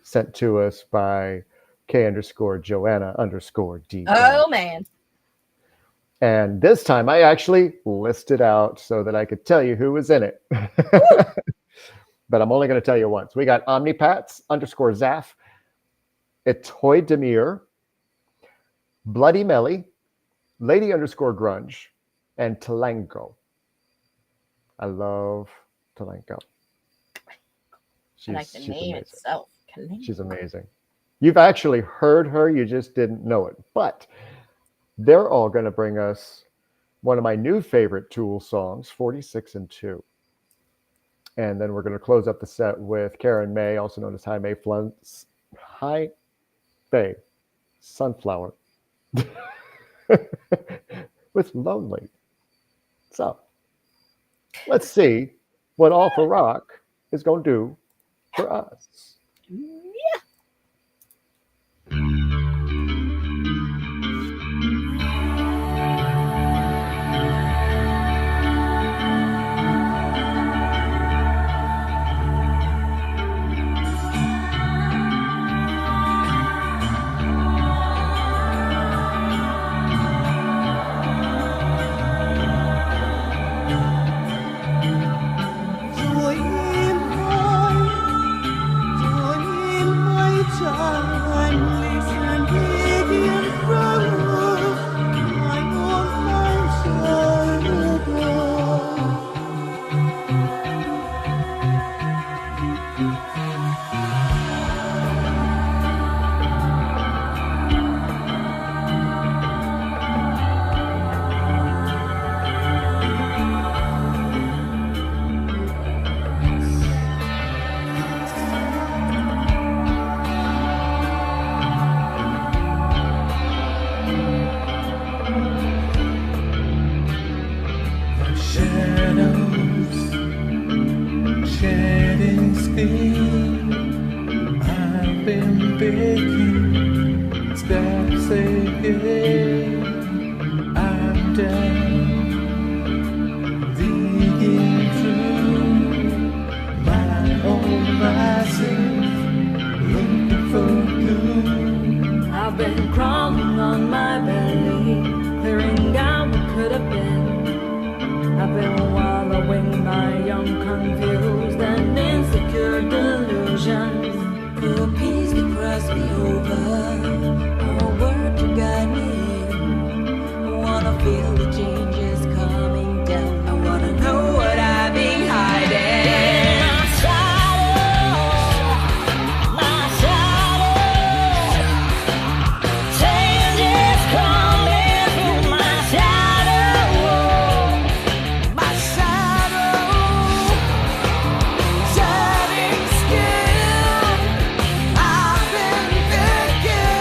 sent to us by K_Joanna_D. Oh, man. And this time I actually listed out so that I could tell you who was in it. But I'm only going to tell you once. We got Omnipats_Zaf, Etoy Demir, Bloody Melly, Lady_Grunge, and Talango. I love Talango. I like the name amazing. itself. She's amazing. You've actually heard her, you just didn't know it. But they're all going to bring us one of my new favorite Tool songs, 46 and 2. And then we're going to close up the set with Karen May, also known as High Bay Sunflower, with Lonely. So let's see what All for Rock is going to do for us. Yeah. I've been crawling on my belly, clearing out what could have been. I've been wallowing my young, confused and insecure delusions. For a peace to cross me over, or a word to guide me in. I wanna feel the changes coming down. I wanna know what I've been hiding. Shining skin, I've been thinking.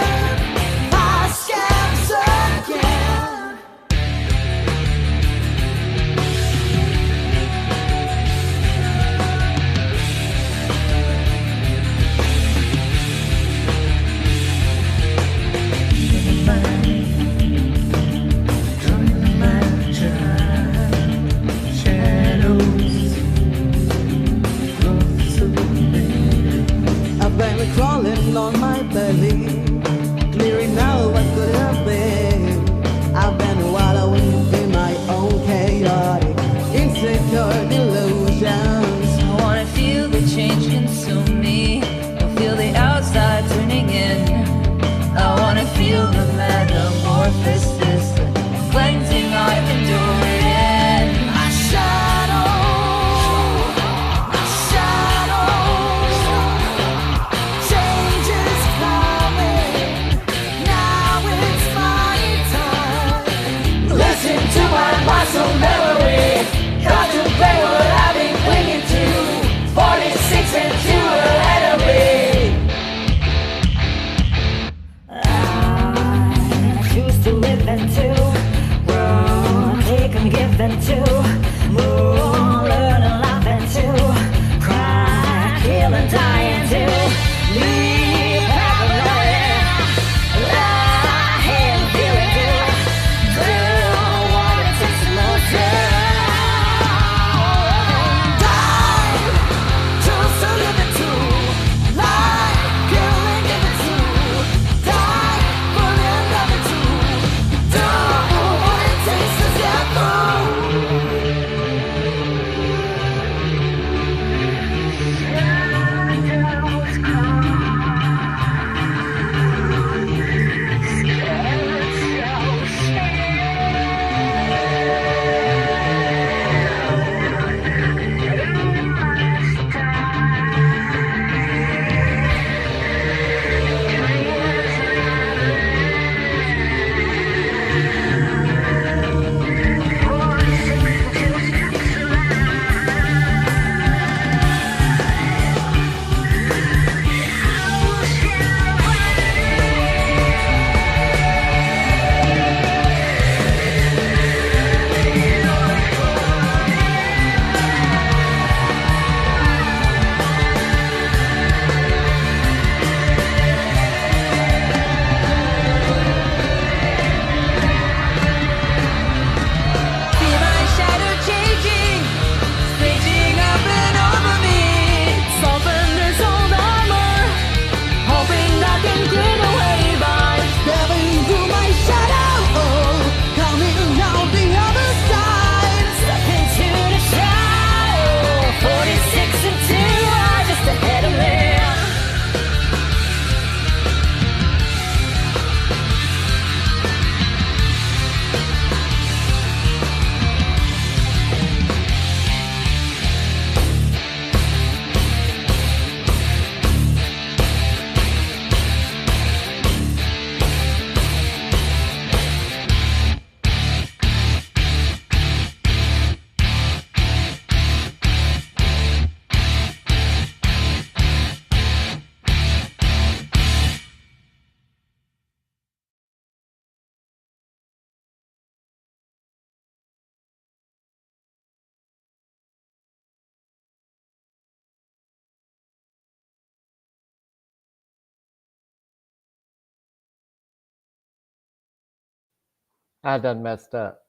I done messed up.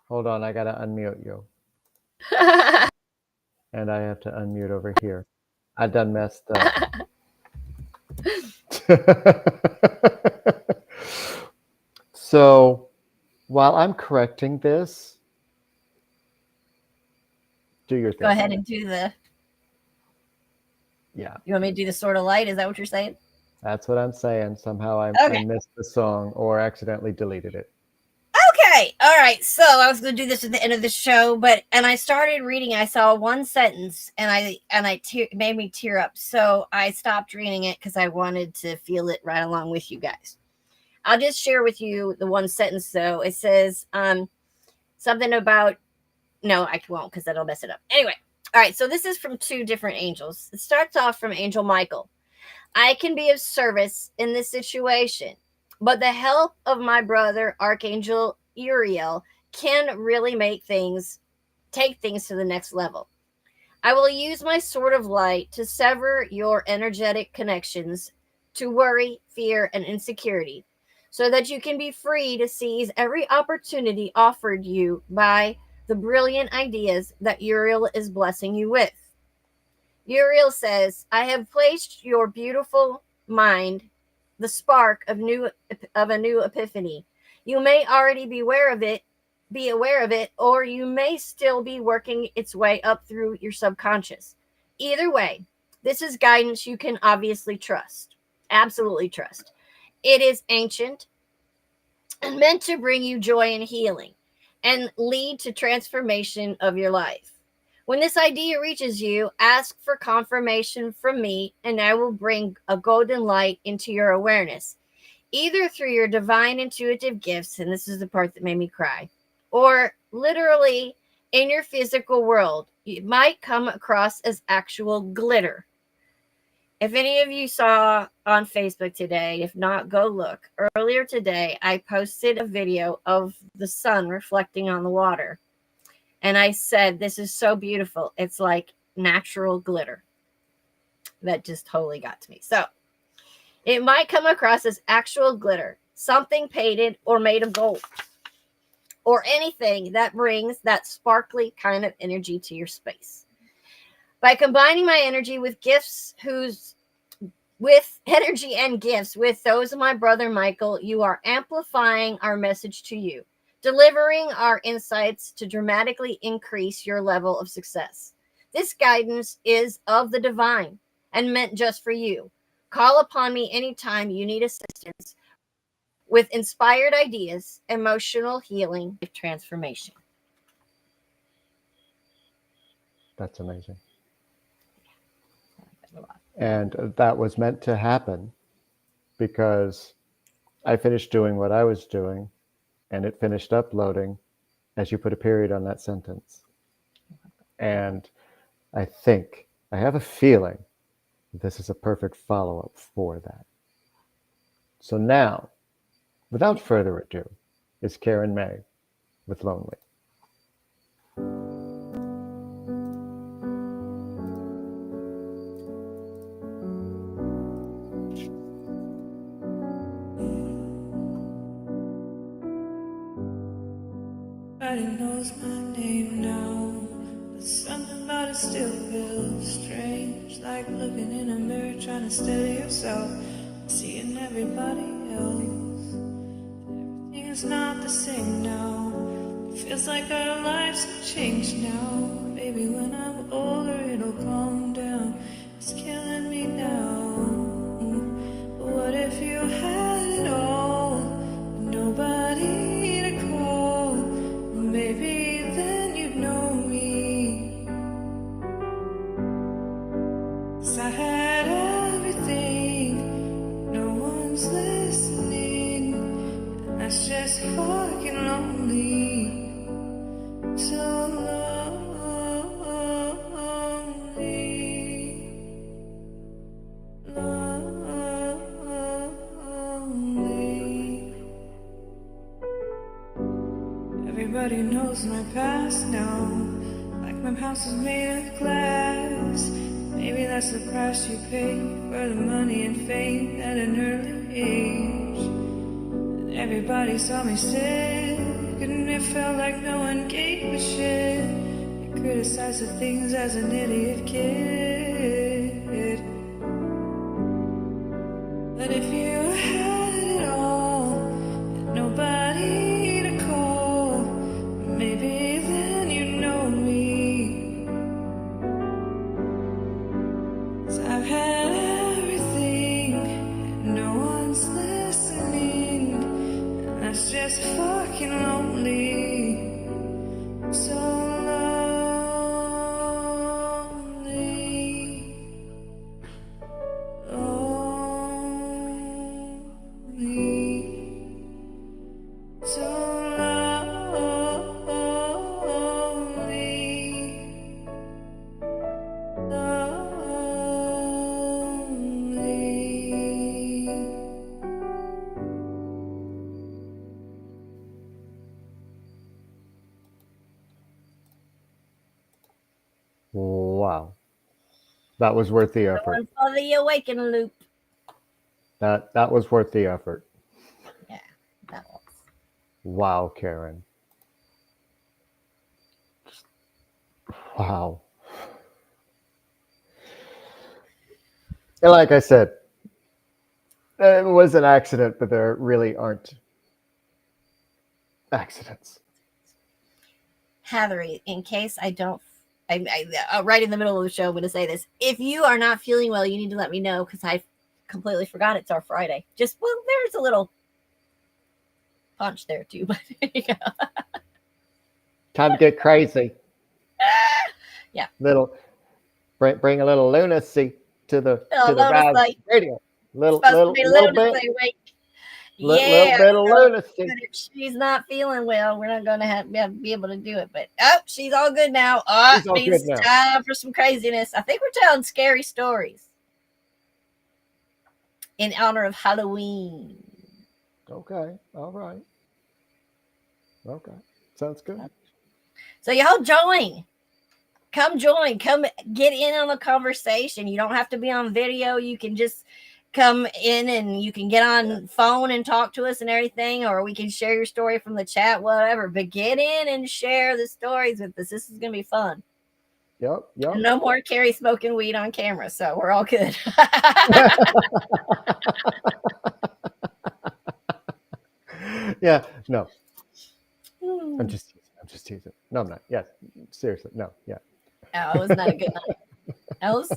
Hold on, I gotta unmute you. And I have to unmute over here. I done messed up. So while I'm correcting this, do your thing. Go ahead and do the. Yeah, You want me to do the sort of light? Is that what you're saying? that's what I'm saying. Somehow I Okay. missed the song or accidentally deleted it. Okay. All right. So I was going to do this at the end of the show, and I started reading. I saw one sentence, and made me tear up. So I stopped reading it because I wanted to feel it right along with you guys. I'll just share with you the one sentence though. It says something about. No, I won't because that'll mess it up. Anyway. All right. So this is from two different angels. It starts off from Angel Michael. I can be of service in this situation, but the help of my brother, Archangel Uriel, can really take things to the next level. I will use my sword of light to sever your energetic connections to worry, fear, and insecurity, so that you can be free to seize every opportunity offered you by the brilliant ideas that Uriel is blessing you with. Uriel says, I have placed your beautiful mind the spark of a new epiphany. You may already be aware of it, or you may still be working its way up through your subconscious. Either way, this is guidance you can obviously trust. Absolutely trust. It is ancient and meant to bring you joy and healing and lead to transformation of your life. When this idea reaches you, ask for confirmation from me, and I will bring a golden light into your awareness, either through your divine intuitive gifts, and this is the part that made me cry, or literally in your physical world. It might come across as actual glitter. If any of you saw on Facebook today, if not, go look. Earlier today, I posted a video of the sun reflecting on the water. And I said, this is so beautiful. It's like natural glitter. That just totally got to me. So it might come across as actual glitter, something painted or made of gold, or anything that brings that sparkly kind of energy to your space. By combining my energy with energy and gifts with those of my brother Michael, you are amplifying our message to you, delivering our insights to dramatically increase your level of success. This guidance is of the divine and meant just for you. Call upon me anytime you need assistance with inspired ideas, emotional healing, transformation. That's amazing. And that was meant to happen because I finished doing what I was doing and it finished uploading as you put a period on that sentence. And I have a feeling this is a perfect follow-up for that. So now, without further ado, is Karen May with Lonely. Everybody knows my name now, but something about it still feels strange. Like looking in a mirror trying to steady yourself, seeing everybody else. Everything is not the same now. It feels like our lives have changed now. Maybe when I'm older it'll calm down. It's killing me now. But what if you had it all, but nobody to call? Maybe then you'd know me. 'Cause I had everything, no one's listening, and that's just fucking lonely. So lonely. Everybody knows my past now, like my house is made of glass. Maybe that's the price you pay for the money and fame at an early age. Everybody saw me sick, and it felt like no one gave a shit. I criticized the things as an idiot kid. But if you had it all, and nobody to call, maybe then you know me. 'Cause I've had everything, and no one's listening, and that's just fucking lonely. So lonely. Lonely. So lonely. Lonely. Wow. That was worth the effort. One for the awaken loop. That was worth the effort. Yeah, that was. Wow, Karen. Wow. And like I said, it was an accident, but there really aren't accidents. Heather, in case I don't, right in the middle of the show, I'm going to say this. If you are not feeling well, you need to let me know because I completely forgot it's our Friday. Just, well, there's a little punch there too, but yeah. Time to get crazy. Yeah. Bring a little lunacy to the lunacy. Rise Radio. Supposed to be Little bit. lunacy week. Little Yeah, bit of lunacy. but if she's not feeling well, we're not going to be able to do it. But she's all good now. She's all good now. Time for some craziness. I think we're telling scary stories in honor of Halloween. Okay. All right. Okay. Sounds good. So y'all join. Come join. Come get in on the conversation. You don't have to be on video. You can just come in and you can get on phone and talk to us and everything, or we can share your story from the chat, whatever. But get in and share the stories with us. This is going to be fun. Yep. No more Karrie smoking weed on camera, so we're all good. Yeah. No. I'm just teasing. No, I'm not. Yes. Seriously. No. Yeah. Oh, it was not a good night. That was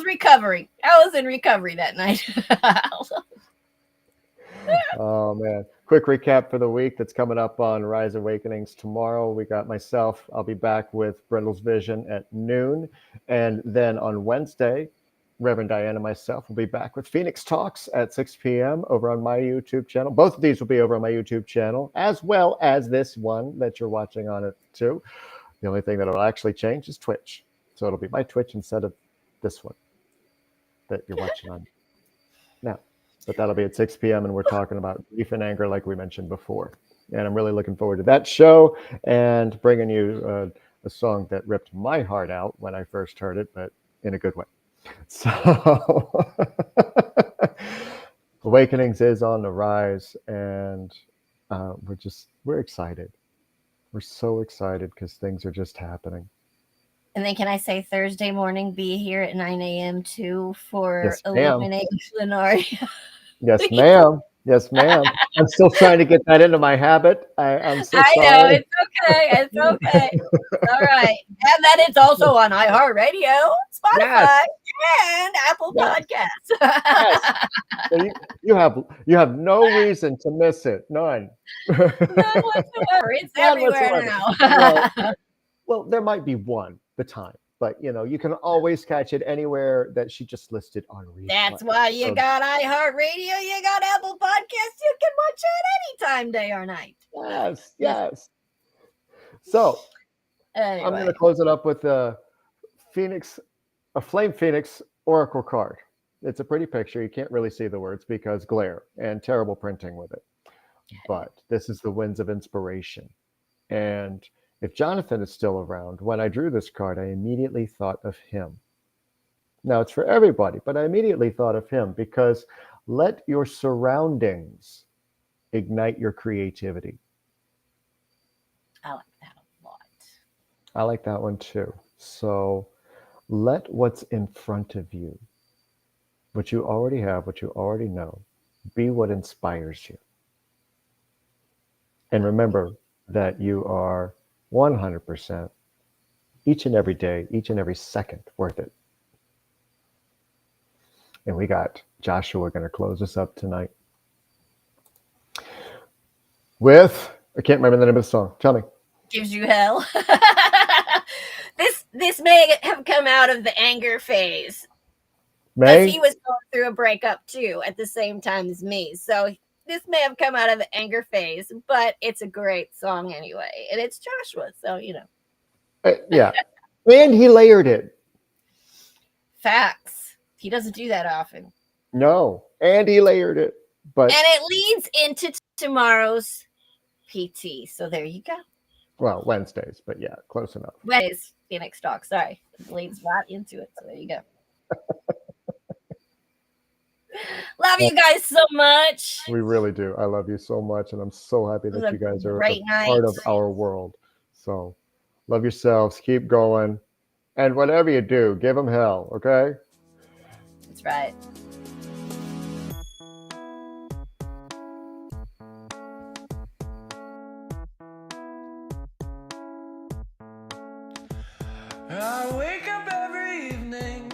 recovery. I was in recovery that night. Oh man. Quick recap for the week that's coming up on Rise Awakenings tomorrow. We got myself. I'll be back with Brindle's Vision at noon. And then on Wednesday, Reverend Diane and myself will be back with Phoenix Talks at 6 p.m. over on my YouTube channel. Both of these will be over on my YouTube channel, as well as this one that you're watching on it too. The only thing that will actually change is Twitch. So it'll be my Twitch instead of this one that you're watching on now. But that'll be at 6 p.m. and we're talking about grief and anger like we mentioned before. And I'm really looking forward to that show and bringing you a song that ripped my heart out when I first heard it, but in a good way. So Awakenings is on the rise, and we're excited. We're so excited because things are just happening. And then can I say Thursday morning, be here at 9 a.m. too for Yes, ma'am. Illuminating Lunaria. Yes, ma'am. Yes, ma'am. I'm still trying to get that into my habit. I'm so sorry. I know, it's okay. It's okay. All right. And then it's also on iHeartRadio, Spotify, and Apple Podcasts. Yes. So you have no reason to miss it. None. None whatsoever. It's None everywhere whatsoever. now. Well, there might be one the time, but you can always catch it anywhere that she just listed on replay. That's why you got iHeartRadio, you got Apple Podcasts. You can watch it anytime, day or night. Yes. So anyway. I'm going to close it up with a Flame Phoenix Oracle card. It's a pretty picture. You can't really see the words because glare and terrible printing with it. But this is the Winds of Inspiration. And if Jonathan is still around, when I drew this card, I immediately thought of him. Now, it's for everybody, but I immediately thought of him because let your surroundings ignite your creativity. I like that a lot. I like that one too. So let what's in front of you, what you already have, what you already know, be what inspires you. And remember that you are 100% each and every day, each and every second worth it. And we got Joshua going to close us up tonight with, I can't remember the name of the song. Tell me. Gives you hell. This may have come out of the anger phase. May? Because he was going through a breakup too at the same time as me. So this may have come out of the anger phase, but it's a great song anyway. And it's Joshua, so you know. Yeah. And he layered it. Facts. He doesn't do that often. No. And he layered it. But And it leads into tomorrow's PT. So there you go. well, Wednesdays, but yeah, close enough. Wednesday's Phoenix Talk. Sorry. It leads right into it. So there you go. Love you guys so much. We really do. I love you so much, and I'm so happy It was that a you guys are a great part night. of our world. So love yourselves. Keep going. And whatever you do, give them hell, okay? That's right. I wake up every evening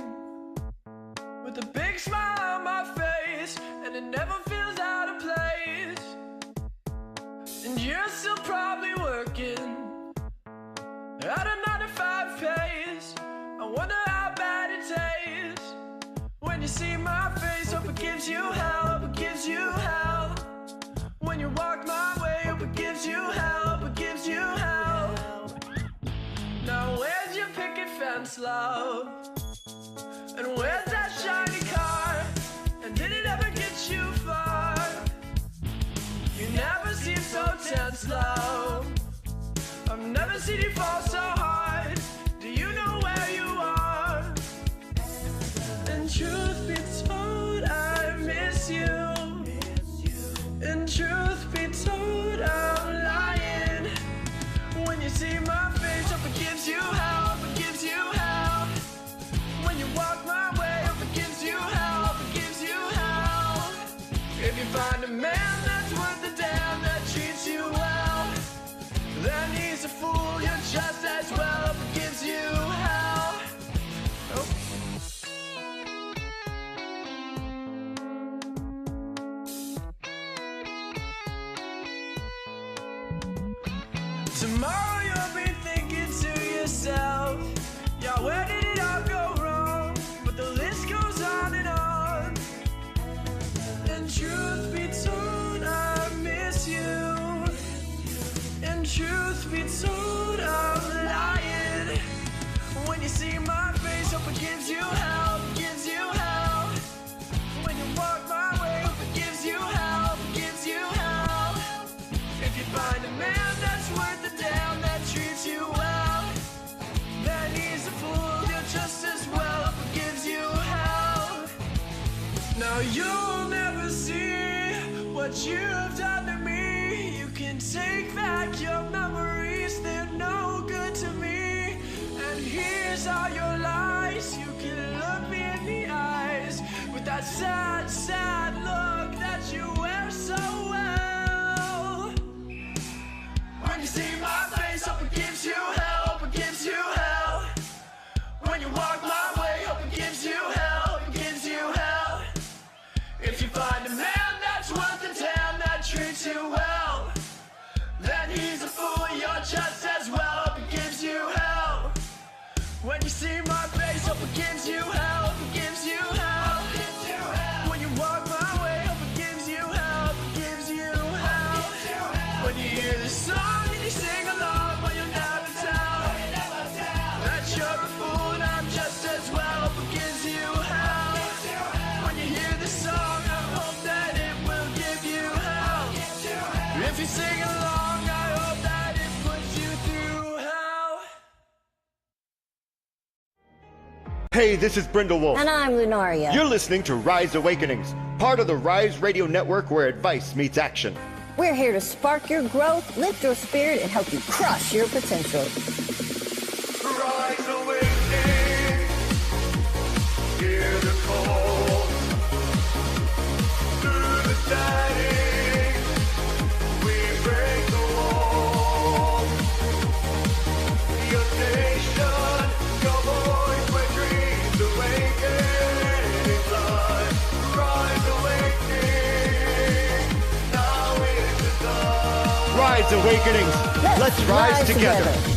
with a big smile on my face, and it never feels out of place. And you're still probably working at a 9 to 5 pace. I wonder how bad it tastes when you see my face. Hope it gives you hell, hope it gives you hell. When you walk my way, hope it gives you hell, hope it gives you hell. Now where's your picket fence, love? And where's that shiny car? And did it ever get you far? You never seem so tense, love. I've never seen you fall so hard. Do you know where you are? And truth be told, I miss you. And truth be told, I'm lying. When you see my face, hope it gives you hell, hope it gives you hell. When you walk my way, hope it gives you hell, hope it gives you hell. If you find a man that's worth the damn, that treats you well, then he's a fool, you're just as well, hope it gives you hell. Oh. Tomorrow you'll be thinking to yourself, yeah, where did it all go wrong? But the list goes on and on. And truth be told, I miss you. And truth be told, I'm lying. When you see my face, hope it gives you hell, hope it gives you hell. When you walk my way, hope it gives you hell, hope it gives you hell. If you find a man that's worth the damn, that treats you well, then he's a fool, you're just as well, hope it gives you hell. Now you'll never see what you've done to me. You can take back your memories, they're no good to me. And here's all your lies, you can look me in the eyes with that sad, sad look that you wear so well. When you see my face, hope it gives you hell, hope it gives you hell. When you walk my way, hope it gives you hell, hope it gives you hell. If you find a man that's worth the damn, that treats you well, then he's a fool, you're just as well, hope it gives you hell. When you see my face, hope it gives you hell, hope it gives you hell. When you walk my way, hope it gives you hell, hope it gives you hell. When you hear this song and you sing along, but you'll never tell that you're a fool and I'm just as well, hope it gives you hell. When you hear this song, I hope that it will give you hell. If you sing along, I hope that it puts you through hell. Hey, this is BrindleWolf. And I'm Lunaria. You're listening to Rise Awakenings, part of the Rise Radio Network where advice meets action. We're here to spark your growth, lift your spirit, and help you crush your potential. Rise awakening, hear the call. Through the shining, we break the wall. Your station, your voice, where dreams awaken in blood. Rise awakening, now is the dawn. Rise awakenings, let's rise together.